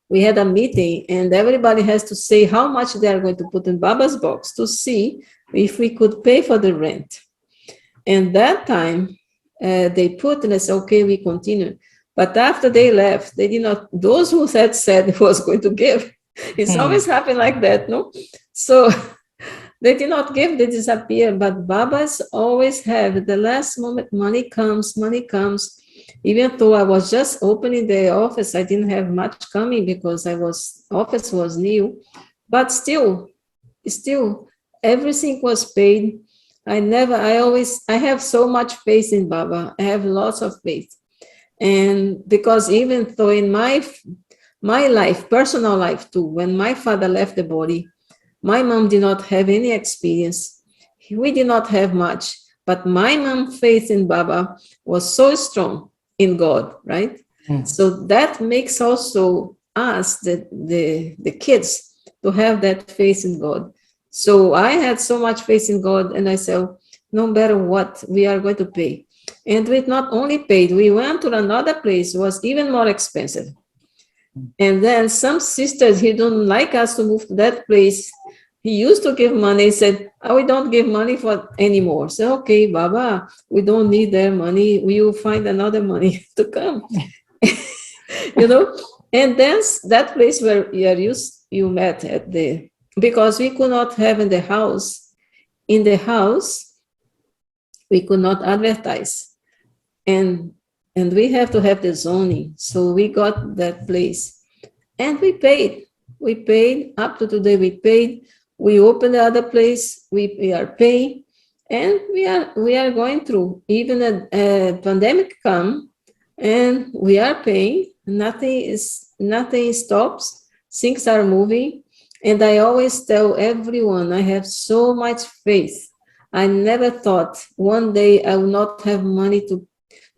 We had a meeting and everybody has to say how much they are going to put in Baba's box to see if we could pay for the rent. And that time they put and I said, okay, we continue. But after they left, they did not, those who said it was going to give. It's always happened like that, no? So they did not give, they disappear. But Babas always have, the last moment, money comes. Even though I was just opening the office, I didn't have much coming because office was new, but still, everything was paid. I have so much faith in Baba. I have lots of faith. And because even though in my life, personal life too, when my father left the body, my mom did not have any experience. We did not have much, but my mom's faith in Baba was so strong in God, right? So that makes also us, the kids, to have that faith in God. So I had so much faith in God, and I said, no matter what, we are going to pay. And we not only paid, we went to another place, it was even more expensive. And then some sisters, he don't like us to move to that place. He used to give money, he said, we don't give money for anymore. So, okay, Baba, we don't need their money. We will find another money to come. And then that place where you met because we could not have in the house, we could not advertise. And we have to have the zoning. So we got that place and we paid. Up to today, we paid. We opened the other place, we are paying, and we are going through. Even a pandemic come, and we are paying. Nothing stops. Things are moving, and I always tell everyone I have so much faith. I never thought one day I will not have money to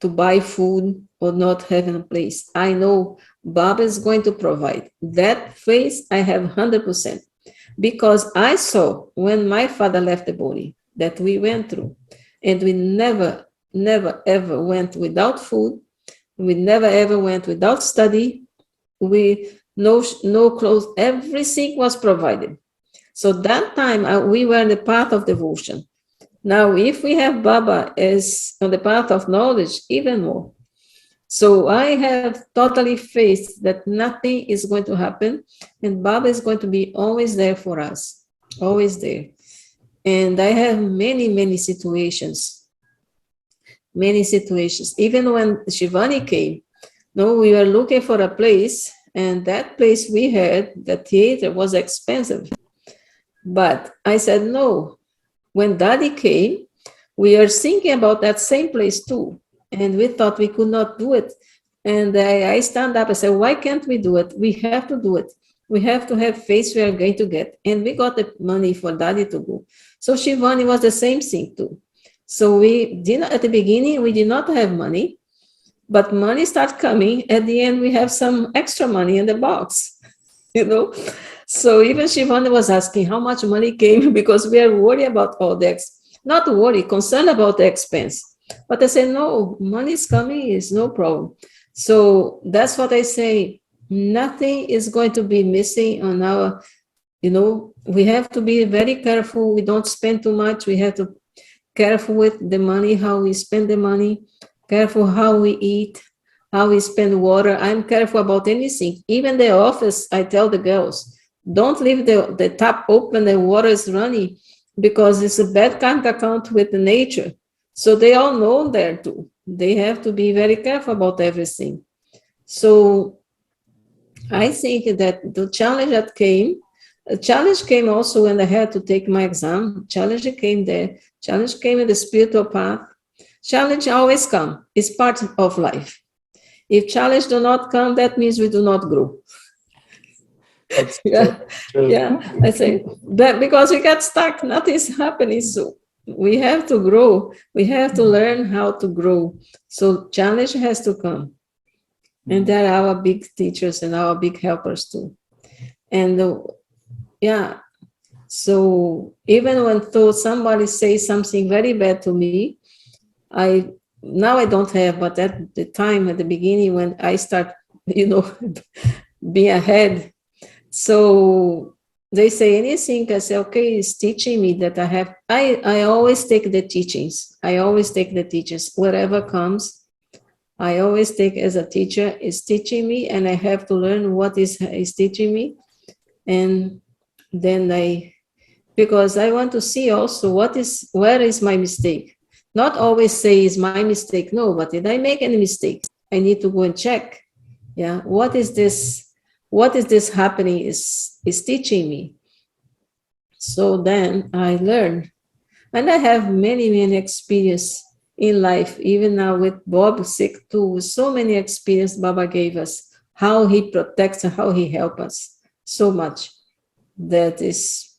buy food or not have a place. I know Baba is going to provide. That faith I have 100%. Because I saw when my father left the body that we went through, and we never, ever went without food. We never, ever went without study. No clothes, everything was provided. So that time we were in the path of devotion. Now, if we have Baba as on the path of knowledge, even more. So I have totally faith that nothing is going to happen and Baba is going to be always there for us, always there. And I have many situations. Even when Shivani came, we were looking for a place, and that place we had, the theater was expensive. But I said, no. When Daddy came, we are thinking about that same place too. And we thought we could not do it. And I stand up and said, why can't we do it? We have to do it. We have to have faith we are going to get. And we got the money for Daddy to go. So Shivani was the same thing too. So at the beginning, we did not have money, but money started coming. At the end, we have some extra money in the box, So even Shivani was asking how much money came because we are worried about all the not worried, concerned about the expense. But I say, no, money is coming, is no problem. So that's what I say. Nothing is going to be missing on our, we have to be very careful. We don't spend too much. We have to careful with the money, how we spend the money, careful how we eat, how we spend water. I'm careful about anything. Even the office, I tell the girls, don't leave the tap open, the water is running, because it's a bad kind of account with the nature. So they all know there too. They have to be very careful about everything. So I think that the challenge that came, a challenge came also when I had to take my exam. Challenge came there. Challenge came in the spiritual path. Challenge always come. It's part of life. If challenge do not come, that means we do not grow. That's Yeah, true. yeah. I say that because we get stuck, nothing's happening. So we have to grow. We have to learn how to grow. So challenge has to come. And they're our big teachers and our big helpers too. And yeah, so even when though somebody says something very bad to me, I now I don't have, but at the time at the beginning when I start, being ahead. So they say anything, I say, okay, it's teaching me that I always take the teachings. I always take the teachings, whatever comes. I always take as a teacher is teaching me, and I have to learn what is teaching me. And then because I want to see also where is my mistake. Not always say is my mistake. No, but did I make any mistakes? I need to go and check. Yeah, what is this? What is this happening is teaching me? So then I learn, and I have many experience in life. Even now with Bob sick too, so many experience Baba gave us. How he protects and how he helps us so much. That is,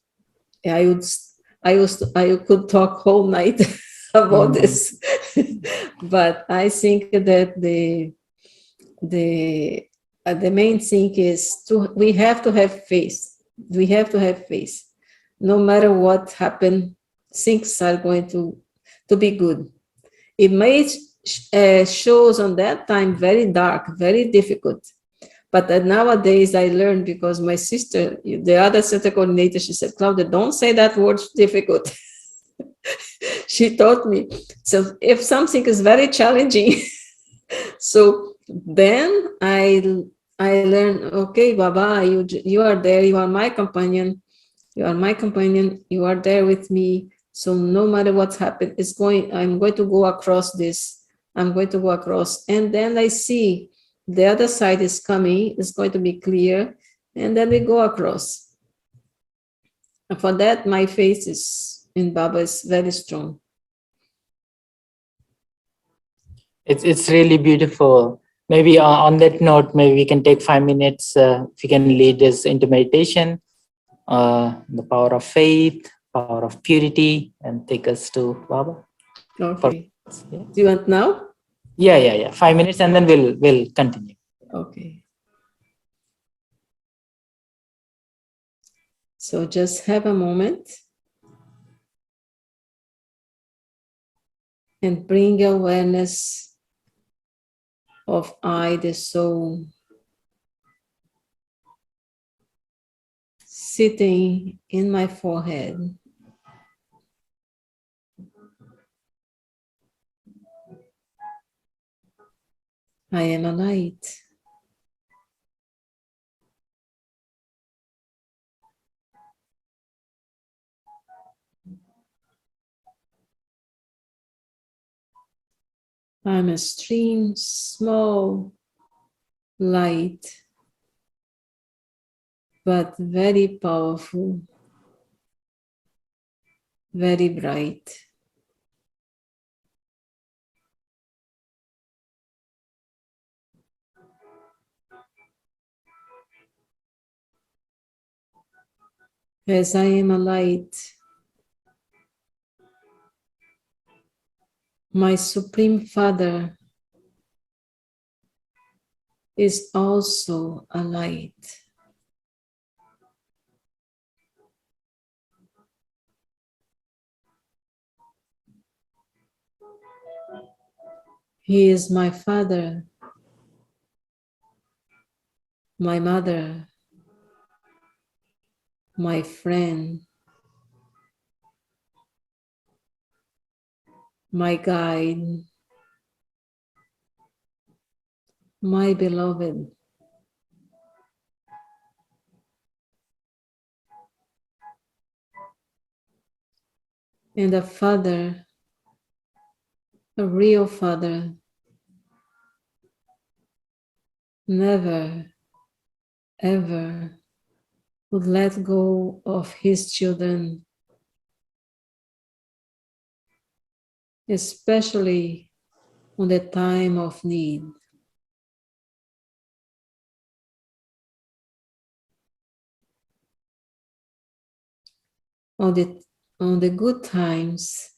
I could talk whole night about this, but I think that the main thing is we have to have faith. We have to have faith. No matter what happen, things are going to be good. It may shows on that time very dark, very difficult. But nowadays I learned because my sister, the other center coordinator, she said, Claudia, don't say that word difficult. She taught me. So if something is very challenging, so then I learned, okay, Baba, you are there, you are my companion, you are there with me. So no matter what's happened, I'm going to go across this. I'm going to go across. And then I see the other side is coming, it's going to be clear, and then we go across. And for that, my faith in Baba is very strong. It's really beautiful. Maybe on that note, maybe we can take 5 minutes. If you can lead us into meditation, the power of faith, power of purity, and take us to Baba. Okay. Yeah. Do you want now? Yeah. 5 minutes, and then we'll continue. Okay. So just have a moment and bring awareness of I, the soul, sitting in my forehead. I am a light. I'm a stream, small light, but very powerful, very bright. As I am a light, my Supreme Father is also a light. He is my father, my mother, my friend, my guide, my beloved. And a father, a real father, never, ever would let go of his children, especially on the time of need. On the good times,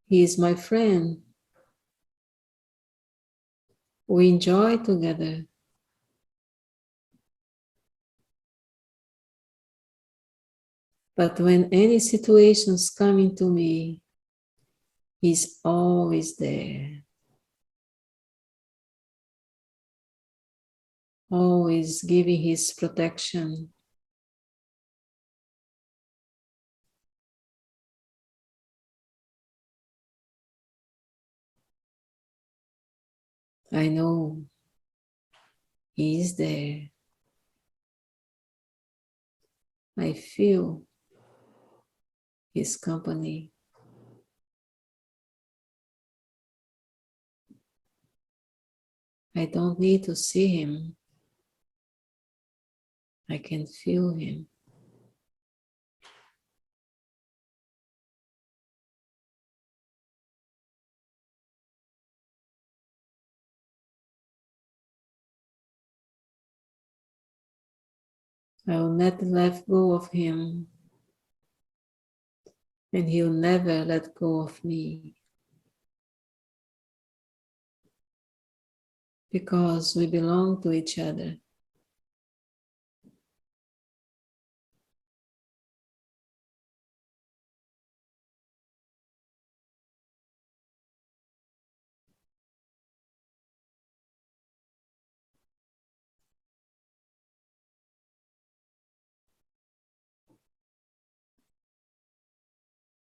he is my friend. We enjoy together. But when any situations come into me, he's always there, always giving his protection. I know he is there. I feel his company. I don't need to see him. I can feel him. I will not let go of him, and he'll never let go of me, because we belong to each other.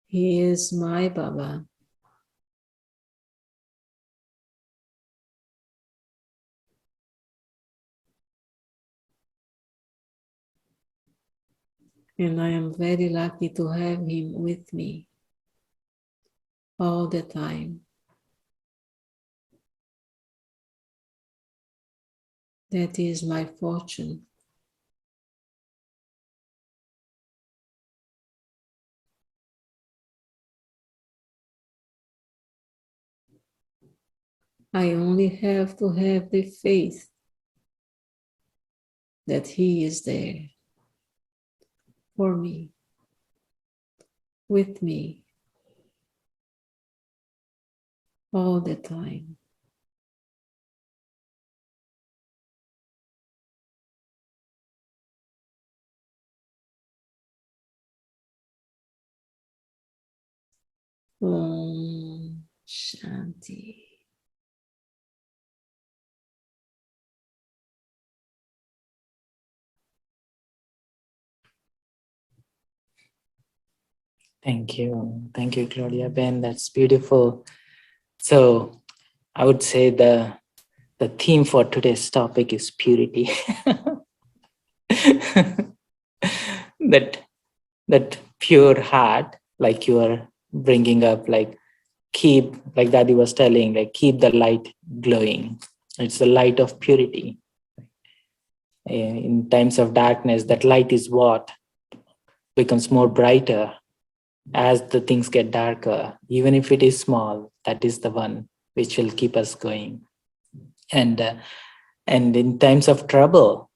He is my Baba. And I am very lucky to have him with me all the time. That is my fortune. I only have to have the faith that he is there for me, with me, all the time. Om Shanti. Thank you. Thank you, Claudia Ben. That's beautiful. So I would say the theme for today's topic is purity. that pure heart, like you are bringing up, like keep, like Daddy was telling, like keep the light glowing. It's the light of purity. In times of darkness, that light is what becomes more brighter as the things get darker. Even if it is small, that is the one which will keep us going. And in times of trouble,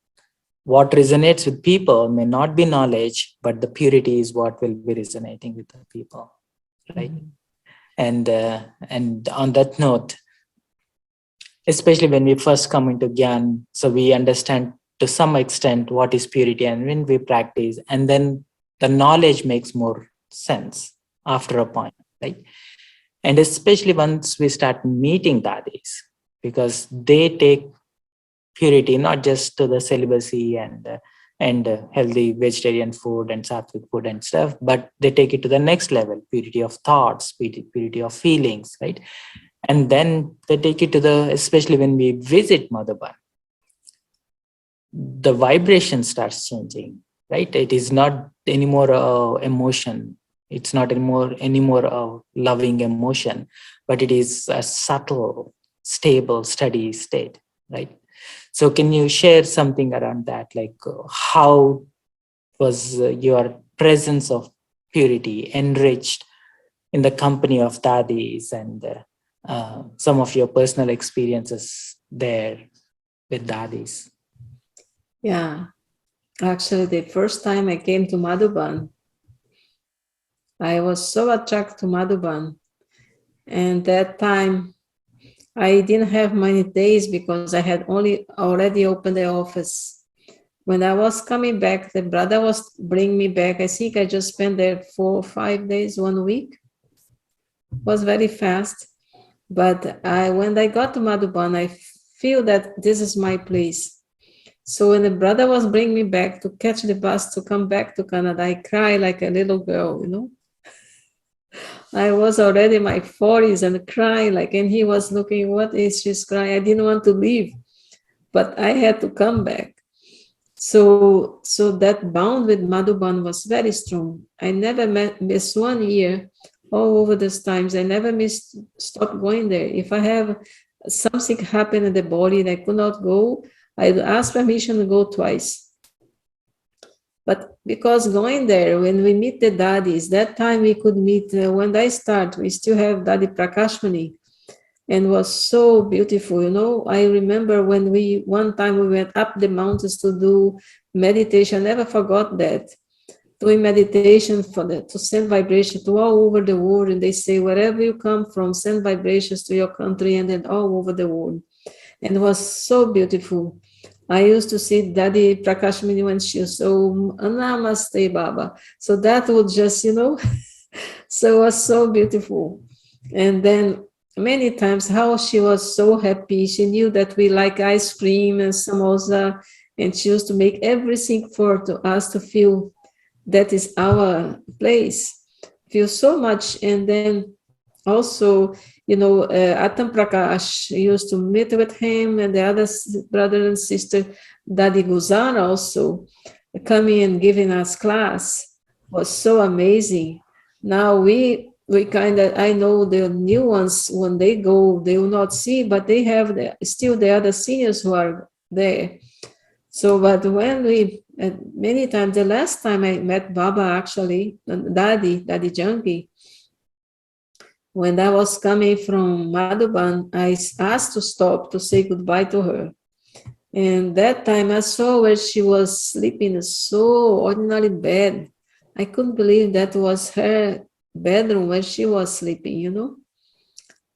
what resonates with people may not be knowledge, but the purity is what will be resonating with the people, right? And on that note, especially when we first come into Gyan, so we understand to some extent what is purity, and when we practice, and then the knowledge makes more sense after a point, right? And especially once we start meeting daddies, because they take purity not just to the celibacy and healthy vegetarian food and sattvic food and stuff, but they take it to the next level: purity of thoughts, purity of feelings, right? And then they take it to the, especially when we visit Madhuban, the vibration starts changing, right? It is not anymore emotion. It's not anymore a loving emotion, but it is a subtle, stable, steady state, right? So can you share something around that? Like how was your presence of purity enriched in the company of dadis, and some of your personal experiences there with dadis? Yeah, actually, the first time I came to Madhuban, I was so attracted to Madhuban. And that time, I didn't have many days because I had only already opened the office. When I was coming back, the brother was bringing me back. I think I just spent there 4 or 5 days, 1 week. It was very fast. But when I got to Madhuban, I feel that this is my place. So when the brother was bringing me back to catch the bus to come back to Canada, I cried like a little girl, you know. I was already in my 40s and crying like, and he was looking, what is she's crying? I didn't want to leave, but I had to come back. So that bond with Madhuban was very strong. I never missed 1 year all over these times. I never stopped going there. If I have something happen in the body and I could not go, I ask permission to go twice. But because going there, when we meet the daddies, that time we could meet, when I start, we still have Daddy Prakashmani, and was so beautiful. You know, I remember when one time we went up the mountains to do meditation. I never forgot that. Doing meditation to send vibration to all over the world. And they say, wherever you come from, send vibrations to your country and then all over the world. And it was so beautiful. I used to see Daddy Prakashmani when she was so, Namaste Baba. So that would just, you know, so it was so beautiful. And then many times how she was so happy. She knew that we like ice cream and samosa, and she used to make everything for us to feel that is our place, feel so much. And then also, you know, Atam Prakash used to meet with him, and the other brother and sister, Dadi Guzar also coming and giving us class was so amazing. Now we kind of, I know the new ones, when they go, they will not see, but they have still the other seniors who are there. So, but when many times, the last time I met Baba, actually, Daddy Janki, when I was coming from Madhuban, I asked to stop to say goodbye to her. And that time I saw where she was sleeping in so ordinary bed. I couldn't believe that was her bedroom where she was sleeping, you know.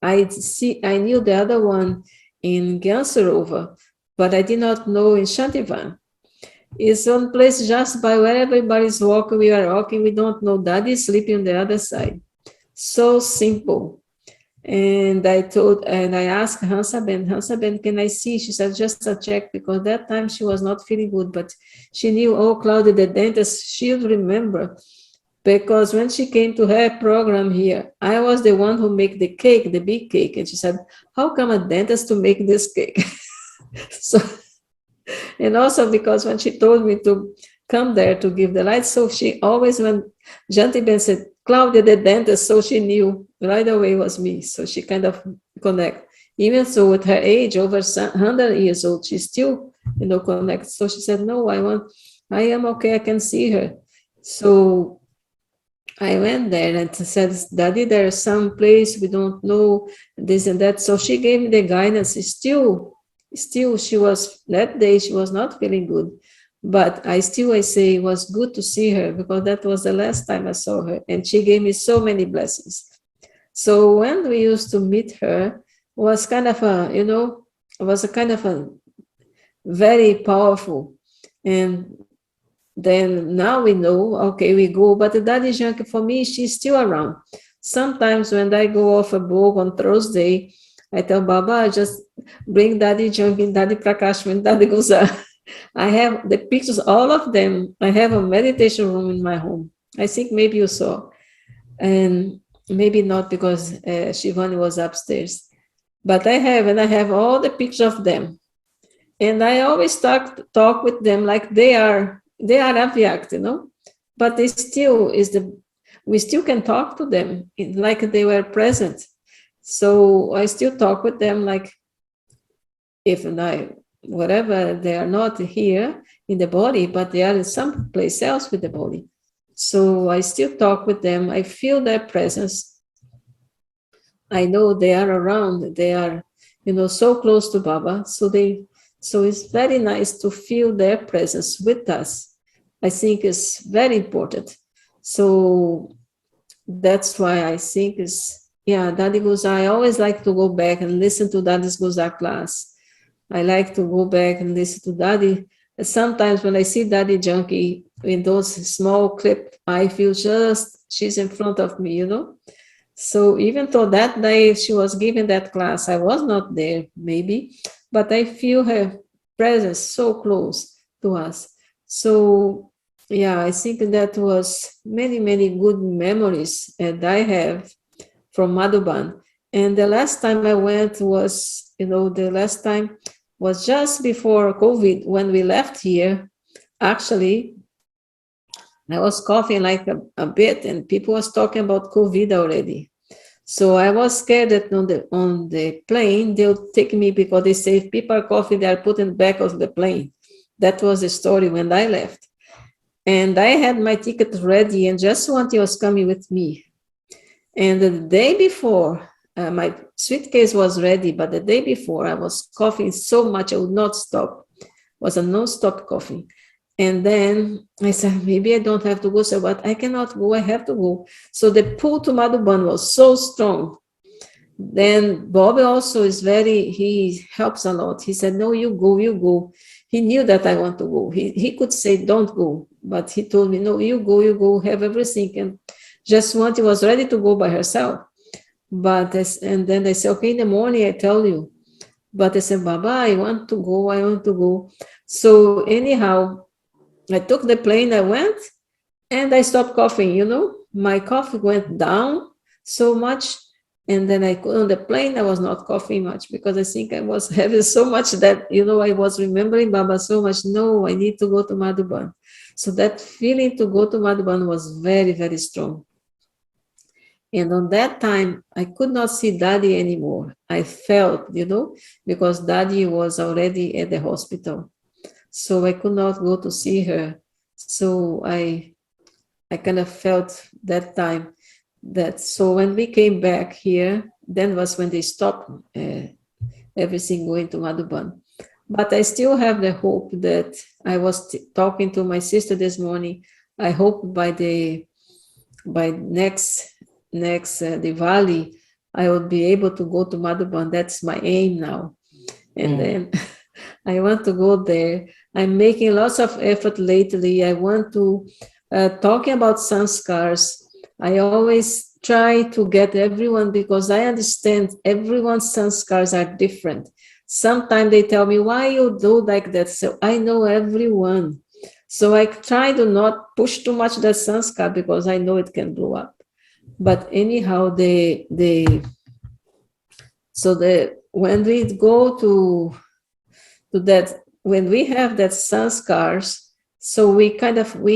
I knew the other one in Ganserova, but I did not know in Shantivan. It's one place just by where everybody's walking. We are walking. We don't know. Daddy is sleeping on the other side. So simple. And I asked Hansa Ben, can I see? She said, just a check, because that time she was not feeling good, but she knew, oh, Claudia, the dentist, she would remember. Because when she came to her program here, I was the one who made the cake, the big cake. And she said, how come a dentist to make this cake? So, and also because when she told me to come there to give the light, so she always, when Janti Ben said, Claudia, the dentist, so she knew right away it was me. So she kind of connect. Even so, with her age, over 100 years old, she still, you know, connect. So she said, no, I am okay, I can see her. So I went there and said, Daddy, there's some place we don't know, this and that. So she gave me the guidance. Still, she was, that day, she was not feeling good. But I say it was good to see her, because that was the last time I saw her. And she gave me so many blessings. So when we used to meet her, was kind of a very powerful. And then now we know, okay, we go. But the Daddy Janki, for me, she's still around. sometimes when I go off a book on Thursday, I tell Baba, just bring Daddy Junkin, Daddy Prakashman, Daddy Guza. I have the pictures, all of them. I have a meditation room in my home. I think maybe you saw, and maybe not because Shivani was upstairs. But I have all the pictures of them, and I always talk with them like they are abstract, But they still we still can talk to them like they were present. So I still talk with them like if whatever, they are not here in the body, but they are someplace else with the body. So I still talk with them. I feel their presence. I know they are around. They are, so close to Baba. So it's very nice to feel their presence with us. I think it's very important. So that's why I think Daddy Guza. I always like to go back and listen to Daddy's Guza class. I like to go back and listen to Daddy. Sometimes when I see Daddy Junkie in those small clips, I feel just she's in front of me, So even though that day she was giving that class, I was not there, maybe, but I feel her presence so close to us. So I think that was many, many good memories that I have from Madhuban. And the last time I went was, the last time was just before COVID when we left here. Actually, I was coughing like a bit, and people was talking about COVID already. So I was scared that on the plane, they'll take me because they say if people are coughing, they are put in the back of the plane. That was the story when I left. And I had my ticket ready, and just one thing was coming with me. And the day before, my suitcase was ready, but the day before, I was coughing so much I would not stop. It was a non-stop coughing. And then I said, maybe I don't have to go. So, but I cannot go. I have to go. So the pull to Madhuban was so strong. Then Bobby also he helps a lot. He said, no, you go, you go. He knew that I want to go. He could say, don't go. But he told me, no, you go, have everything. And just one, he was ready to go by herself. And then I said, okay, in the morning, I tell you. But I said, Baba, I want to go. So anyhow, I took the plane, I went, and I stopped coughing, My cough went down so much. And then on the plane, I was not coughing much because I think I was having so much that, I was remembering Baba so much. No, I need to go to Madhuban. So that feeling to go to Madhuban was very, very strong. And on that time, I could not see Daddy anymore. I felt, because Daddy was already at the hospital. So I could not go to see her. So I kind of felt that time that, so when we came back here, then was when they stopped everything going to Madhuban. But I still have the hope that I was talking to my sister this morning. I hope by next Diwali, I will be able to go to Madhuban. That's my aim now. And then I want to go there. I'm making lots of effort lately. I want to, talking about Sanskaras, I always try to get everyone because I understand everyone's Sanskaras are different. Sometimes they tell me, why you do like that? So I know everyone. So I try to not push too much that Sanskar because I know it can blow up. But anyhow, when we go to that, when we have that Sanskars, so we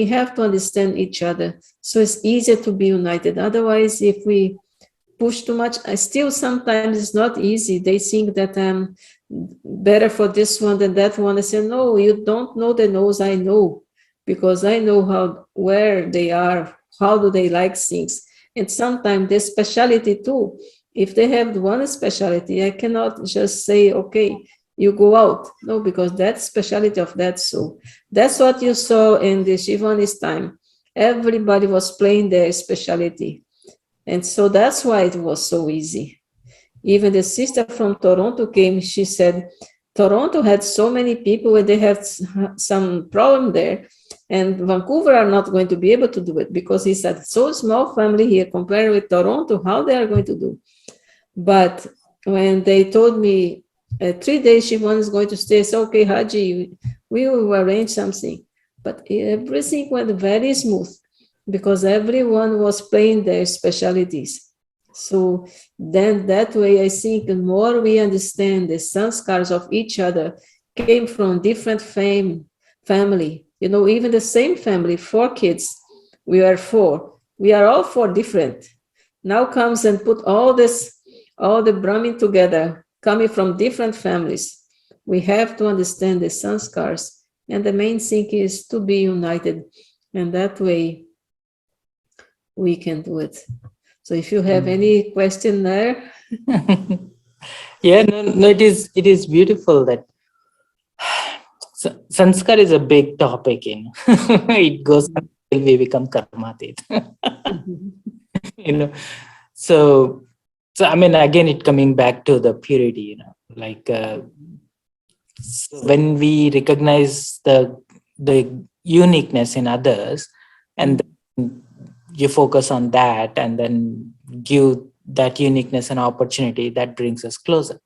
have to understand each other. So it's easier to be united. Otherwise, if we push too much, still sometimes it's not easy. They think that I'm better for this one than that one. I say, no, you don't know the nose, I know. Because I know where they are, how do they like things. And sometimes the specialty too. If they have one specialty, I cannot just say, okay, you go out. No, because that's specialty of that soul. That's what you saw in the Shivani's time. Everybody was playing their specialty. And so that's why it was so easy. Even the sister from Toronto came, she said, Toronto had so many people and they had some problem there. And Vancouver are not going to be able to do it because it's a so small family here compared with Toronto, how they are going to do. But when they told me 3 days she was going to stay, I said, okay, Haji, we will arrange something. But everything went very smooth because everyone was playing their specialties. So then that way, I think the more we understand the sanskars of each other came from different family. You know, even the same family, 4 kids, we are 4. We are all 4 different. Now comes and put all the Brahmin together, coming from different families. We have to understand the sanskars. And the main thing is to be united. And that way we can do it. So if you have any question there. Yeah, no, it is beautiful that sanskar is a big topic, it goes until we become karmatit. So I mean, again, it coming back to the purity, like so when we recognize the uniqueness in others, and then you focus on that, and then give that uniqueness an opportunity, that brings us closer,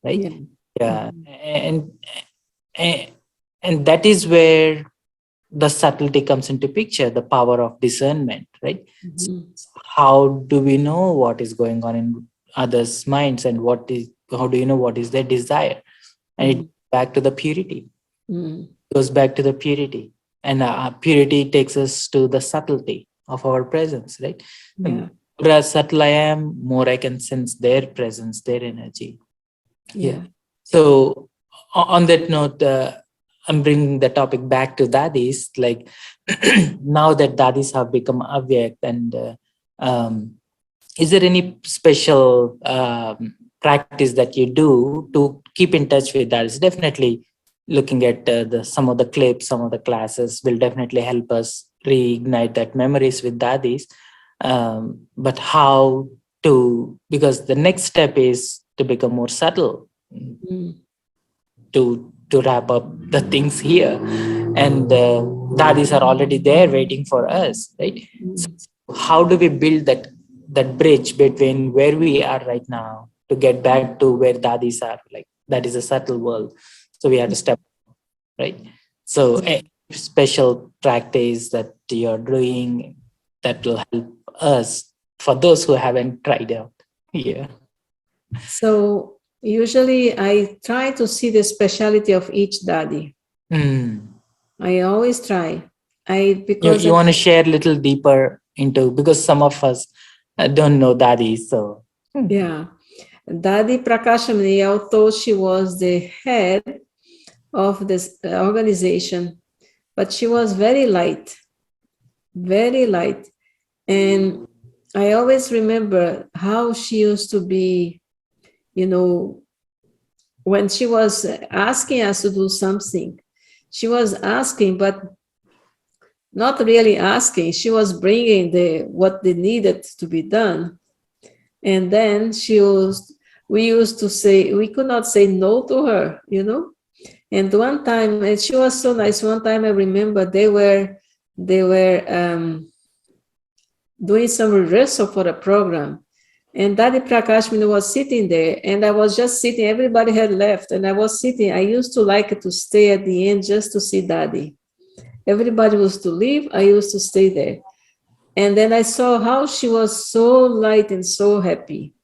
right? Yeah. And that is where the subtlety comes into picture, the power of discernment, right? How do we know what is going on in others' minds, and how do you know what is their desire? And it back to the purity. Goes back to the purity, and purity takes us to the subtlety of our presence, right? The more subtle I am, more I can sense their presence, their energy. So on that note, I'm bringing the topic back to dadis. Like now that dadis have become avyakt, and is there any special practice that you do to keep in touch with dadis? Definitely, looking at some of the clips, some of the classes will definitely help us reignite that memories with dadis. But how to? Because the next step is to become more subtle. To wrap up the things here, and dadis are already there waiting for us, right? So how do we build that bridge between where we are right now to get back to where dadis are? Like, that is a subtle world, so we have to step, right? So a special practice that you're doing that will help us, for those who haven't tried out. Yeah. So usually I try to see the specialty of each dadi. I always try. Because you want to share a little deeper into, because some of us don't know dadi. So yeah, Dadi Prakashamani, although she was the head of this organization, but she was very light, and I always remember how she used to be, when she was asking us to do something. She was asking, but not really asking. She was bringing what they needed to be done. And then we used to say, we could not say no to her, And one time, and she was so nice. One time I remember they were doing some rehearsal for a program. And Dadi Prakashmini was sitting there, and I was just sitting. Everybody had left, and I was sitting. I used to like to stay at the end just to see Dadi. Everybody was to leave. I used to stay there. And then I saw how she was so light and so happy.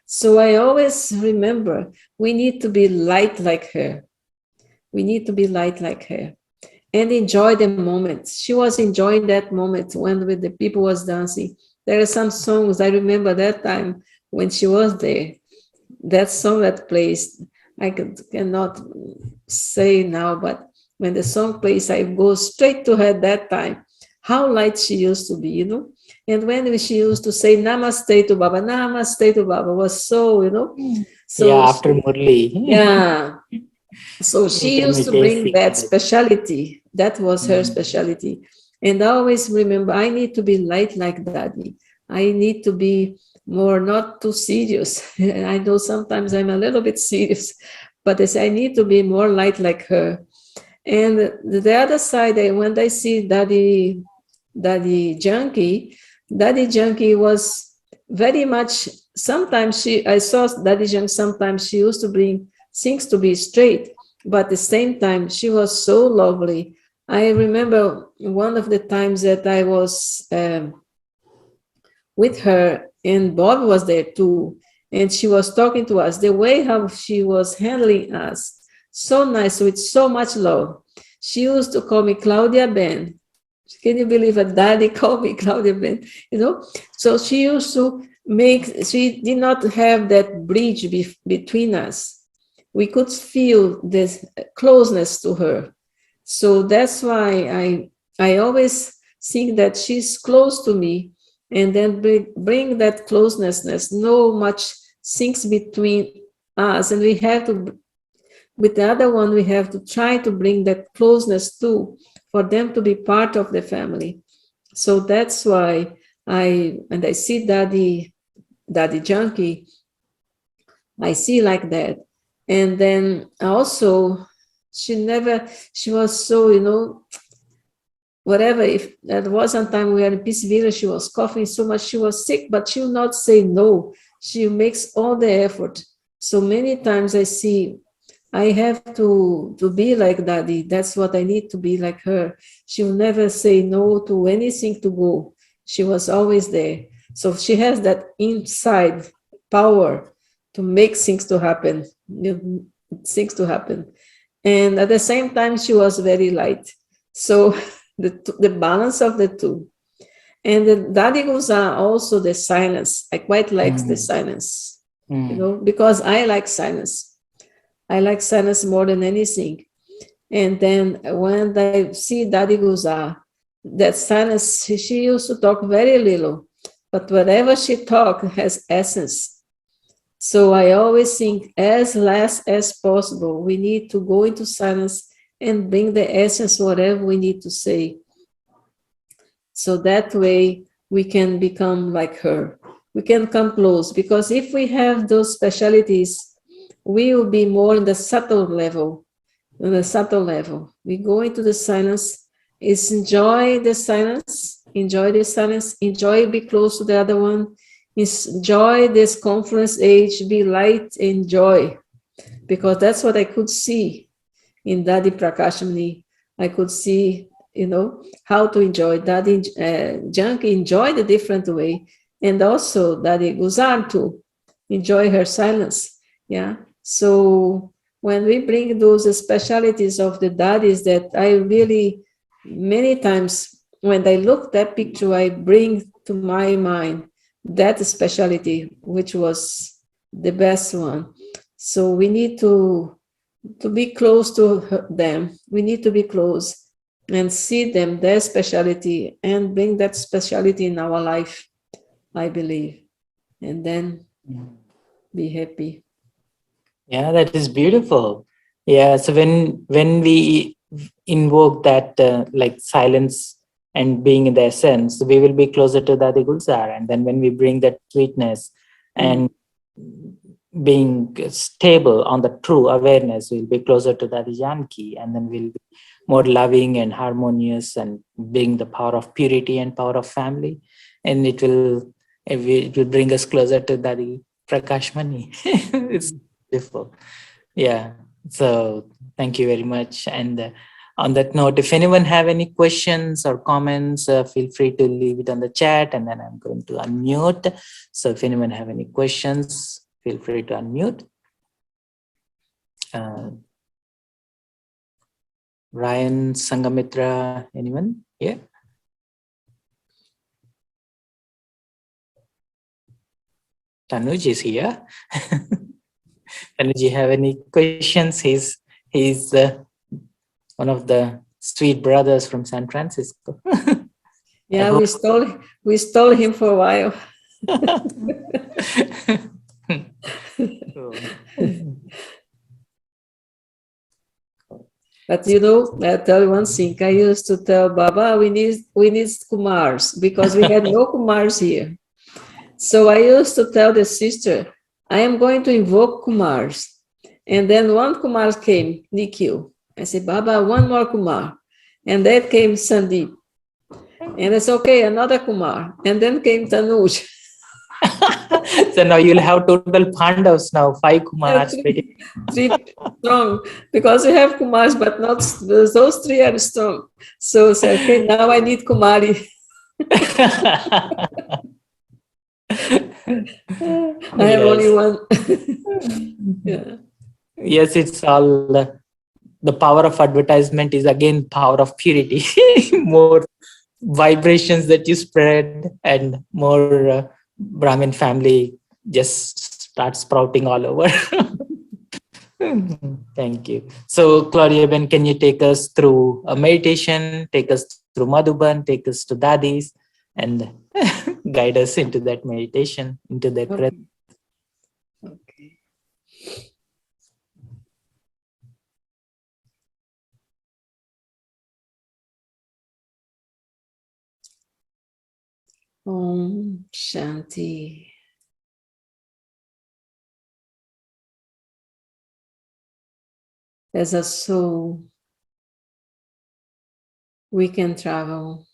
So I always remember we need to be light like her. We need to be light like her and enjoy the moment. She was enjoying that moment when the people was dancing. There are some songs I remember that time when she was there. That song that plays, I cannot say now, but when the song plays, I go straight to her that time. How light she used to be, And when she used to say Namaste to Baba was so, So yeah, after Murli. Yeah. So she used to bring that speciality. That was her speciality. And I always remember, I need to be light like Daddy. I need to be more, not too serious. I know sometimes I'm a little bit serious, but I need to be more light like her. And the other side, when I see Daddy Junkie was very much, sometimes I saw Daddy Junkie, sometimes she used to bring things to be straight, but at the same time, she was so lovely. I remember one of the times that I was with her, and Bob was there too, and she was talking to us, the way how she was handling us, so nice, with so much love. She used to call me Claudia Ben. Can you believe a daddy called me Claudia Ben? You know, so she used to she did not have that bridge between us. We could feel this closeness to her. So that's why I always think that she's close to me, and then bring that closeness, no much things between us. And we have to, with the other one, we have to try to bring that closeness too, for them to be part of the family. So that's why I see Daddy Junkie, I see like that. And then also, she was so, whatever, if there was some time we were in Peace Village, she was coughing so much, she was sick, but she will not say no. She makes all the effort. So many times I see, I have to be like Daddy. That's what I need to be like her. She will never say no to anything to go. She was always there. So she has that inside power to make things to happen, things to happen. And at the same time, she was very light. So the balance of the two. And the Daddy Guza also the silence. I quite like the silence, because I like silence. I like silence more than anything. And then when I see Daddy Guza, that silence, she used to talk very little, but whatever she talked has essence. So I always think as less as possible, we need to go into silence and bring the essence, whatever we need to say. So that way we can become like her. We can come close, because if we have those specialities, we will be more in the subtle level. On the subtle level, we go into the silence. Is enjoy the silence, enjoy be close to the other one, enjoy this conference age, be light, enjoy, because that's what I could see in Daddy Prakashamani. I could see, how to enjoy. Daddy Junkie enjoy the different way, and also Daddy Guzar to enjoy her silence. Yeah. So when we bring those specialities of the daddies, that I really, many times when I look that picture, I bring to my mind that speciality, which was the best one. So we need to be close to them. We need to be close and see them, their speciality, and bring that speciality in our life, I believe, and then be happy. Yeah, that is beautiful. Yeah, so when we invoke that like silence and being in the essence, we will be closer to the Gulzar. And then when we bring that sweetness and being stable on the true awareness, we'll be closer to the Janki, and then we'll be more loving and harmonious and being the power of purity and power of family. And it will bring us closer to Daddy Prakashmani. It's beautiful. Yeah. So thank you very much. And on that note, if anyone have any questions or comments, feel free to leave it on the chat, and then I'm going to unmute. So if anyone have any questions, feel free to unmute. Ryan, Sangamitra, anyone? Yeah. Tanuj is here. Tanuj, have any questions? He's one of the sweet brothers from San Francisco. Yeah, we stole him for a while. But I'll tell you one thing. I used to tell Baba, we need Kumars, because we had no Kumars here. So I used to tell the sister, I am going to invoke Kumars. And then one Kumar came, Nikhil. I said, Baba, one more Kumar. And then came Sandeep. And it's okay, another Kumar. And then came Tanuj. So now you'll have total Pandavas now, 5 Kumars. Three strong, because we have Kumars, but not those three are strong. So say, okay, now I need Kumari. I have only one. Yeah. Yes, it's all the power of advertisement is again power of purity. More vibrations that you spread, and more Brahmin family just starts sprouting all over. Thank you. So, Claudia, Ben, can you take us through a meditation, take us through Madhuban, take us to Dadis, and guide us into that meditation, into that Okay. breath? Okay. Om Shanti. As a soul, we can travel.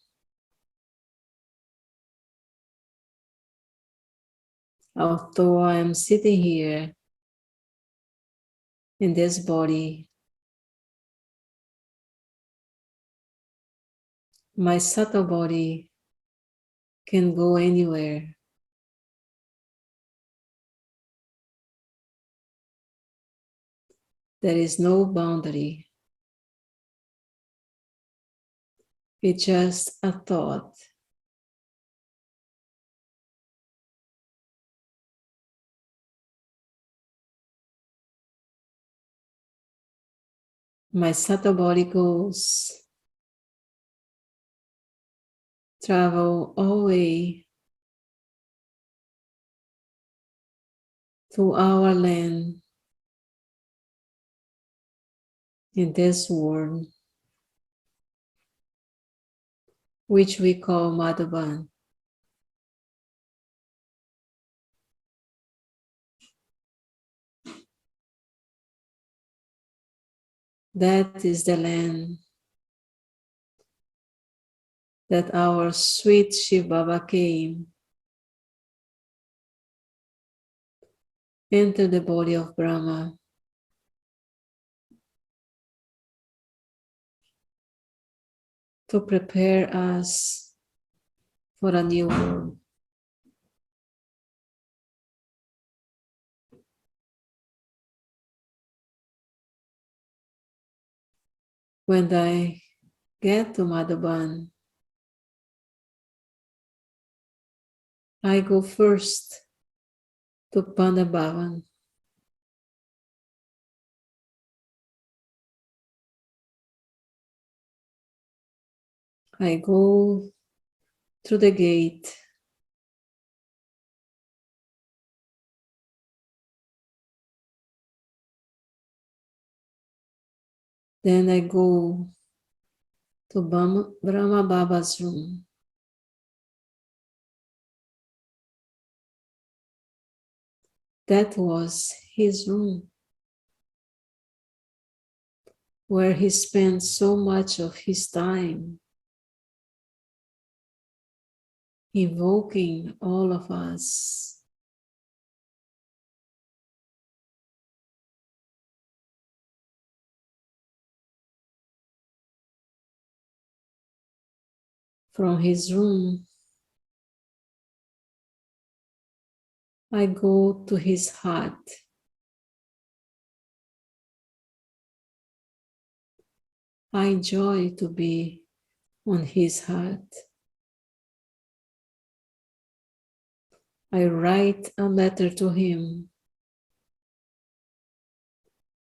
Although I am sitting here in this body, my subtle body can go anywhere. There is no boundary. It's just a thought. My subtle body goes, travel all the way to our land in this world, which we call Madhuban. That is the land that our sweet Shiv Baba came, entered the body of Brahma, to prepare us for a new world. When I get to Madhuban, I go first to Pandabavan. I go through the gate. Then I go to Brahma Baba's room. That was his room, where he spent so much of his time invoking all of us. From his room, I go to his heart. I enjoy to be on his heart. I write a letter to him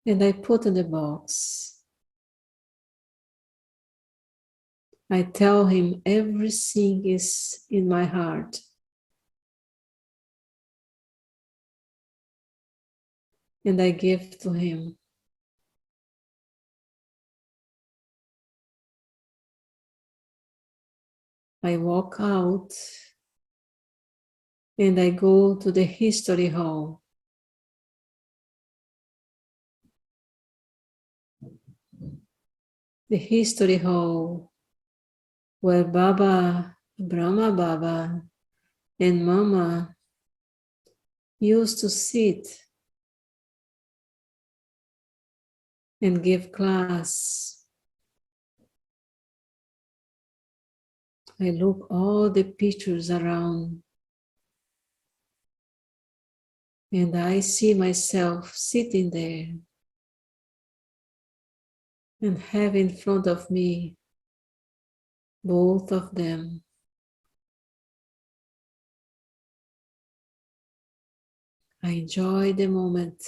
and I put in the box. I tell him everything is in my heart. And I give to him. I walk out and I go to the history hall. the history hall where Baba, Brahma Baba, and Mama used to sit and give class. I look all the pictures around and I see myself sitting there and have in front of me both of them. I enjoy the moment.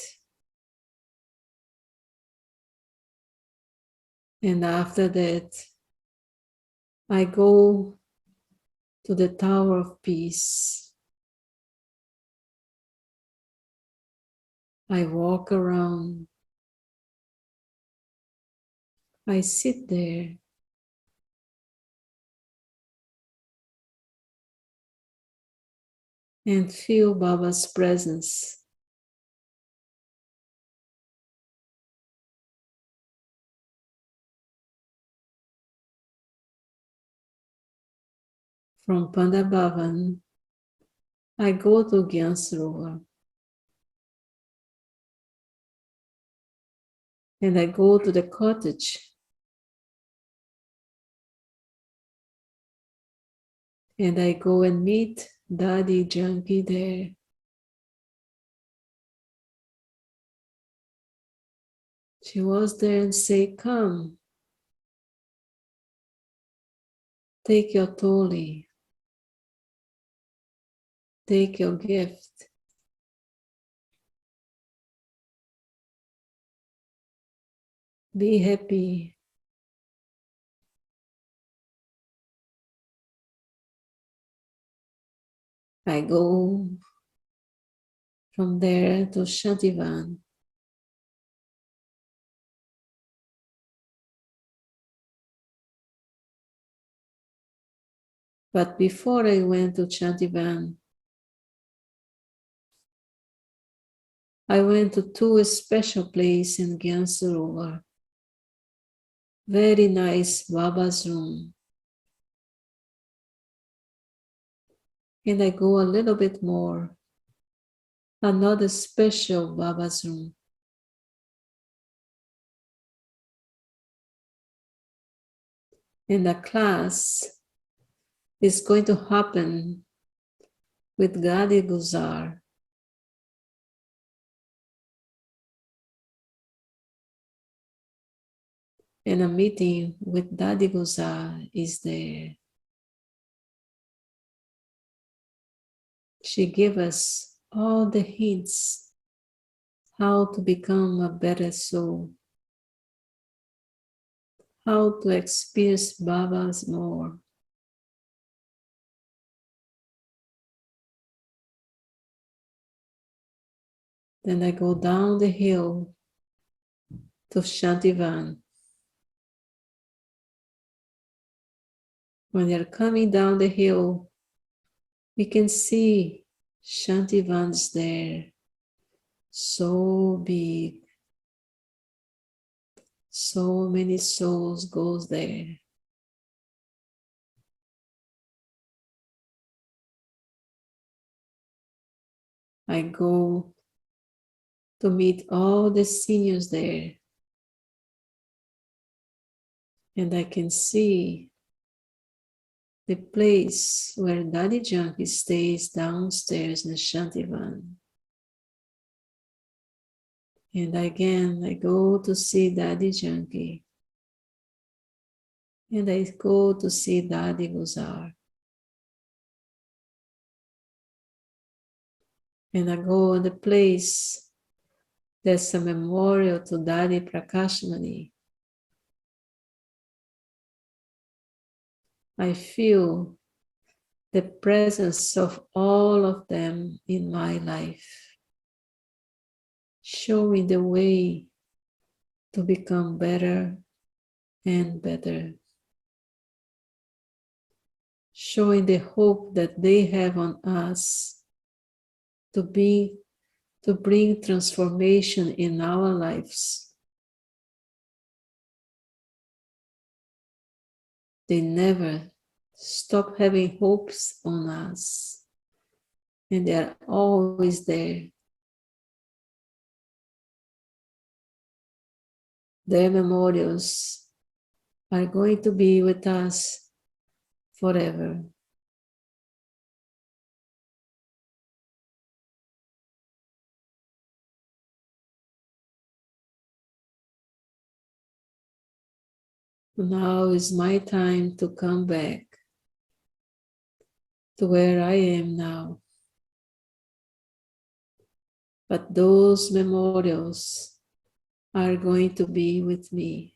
And after that, I go to the Tower of Peace. I walk around. I sit there. And feel Baba's presence. From Panda Bhavan, I go to Gyan Sarovar. And I go to the cottage. And I go and meet Daddy Janki there. She was there and say, come, take your toli, take your gift. Be happy. I go from there to Shantivan. But before I went to Shantivan, I went to two special places in Gyan Sarovar. Very nice Baba's room. And I go a little bit more. Another special Baba's room. And the class is going to happen with Gadi Guzar. And a meeting with Dadi Guzar is there. She gave us all the hints how to become a better soul, how to experience Baba's more. Then I go down the hill to Shantivan. When you're coming down the hill, we can see Shantivan's there, so big. So many souls goes there. I go to meet all the seniors there. And I can see the place where Daddy Janki stays downstairs in the Shantivan. And again, I go to see Daddy Janki. And I go to see Daddy Guzar. And I go to the place there's a memorial to Daddy Prakashmani. I feel the presence of all of them in my life, showing the way to become better and better, showing the hope that they have on us to bring transformation in our lives. They never stop having hopes on us, and they are always there. Their memorials are going to be with us forever. Now is my time to come back to where I am now. But those memorials are going to be with me.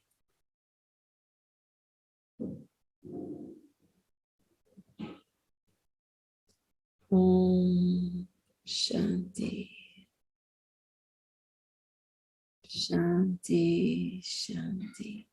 Om Shanti. Shanti, Shanti.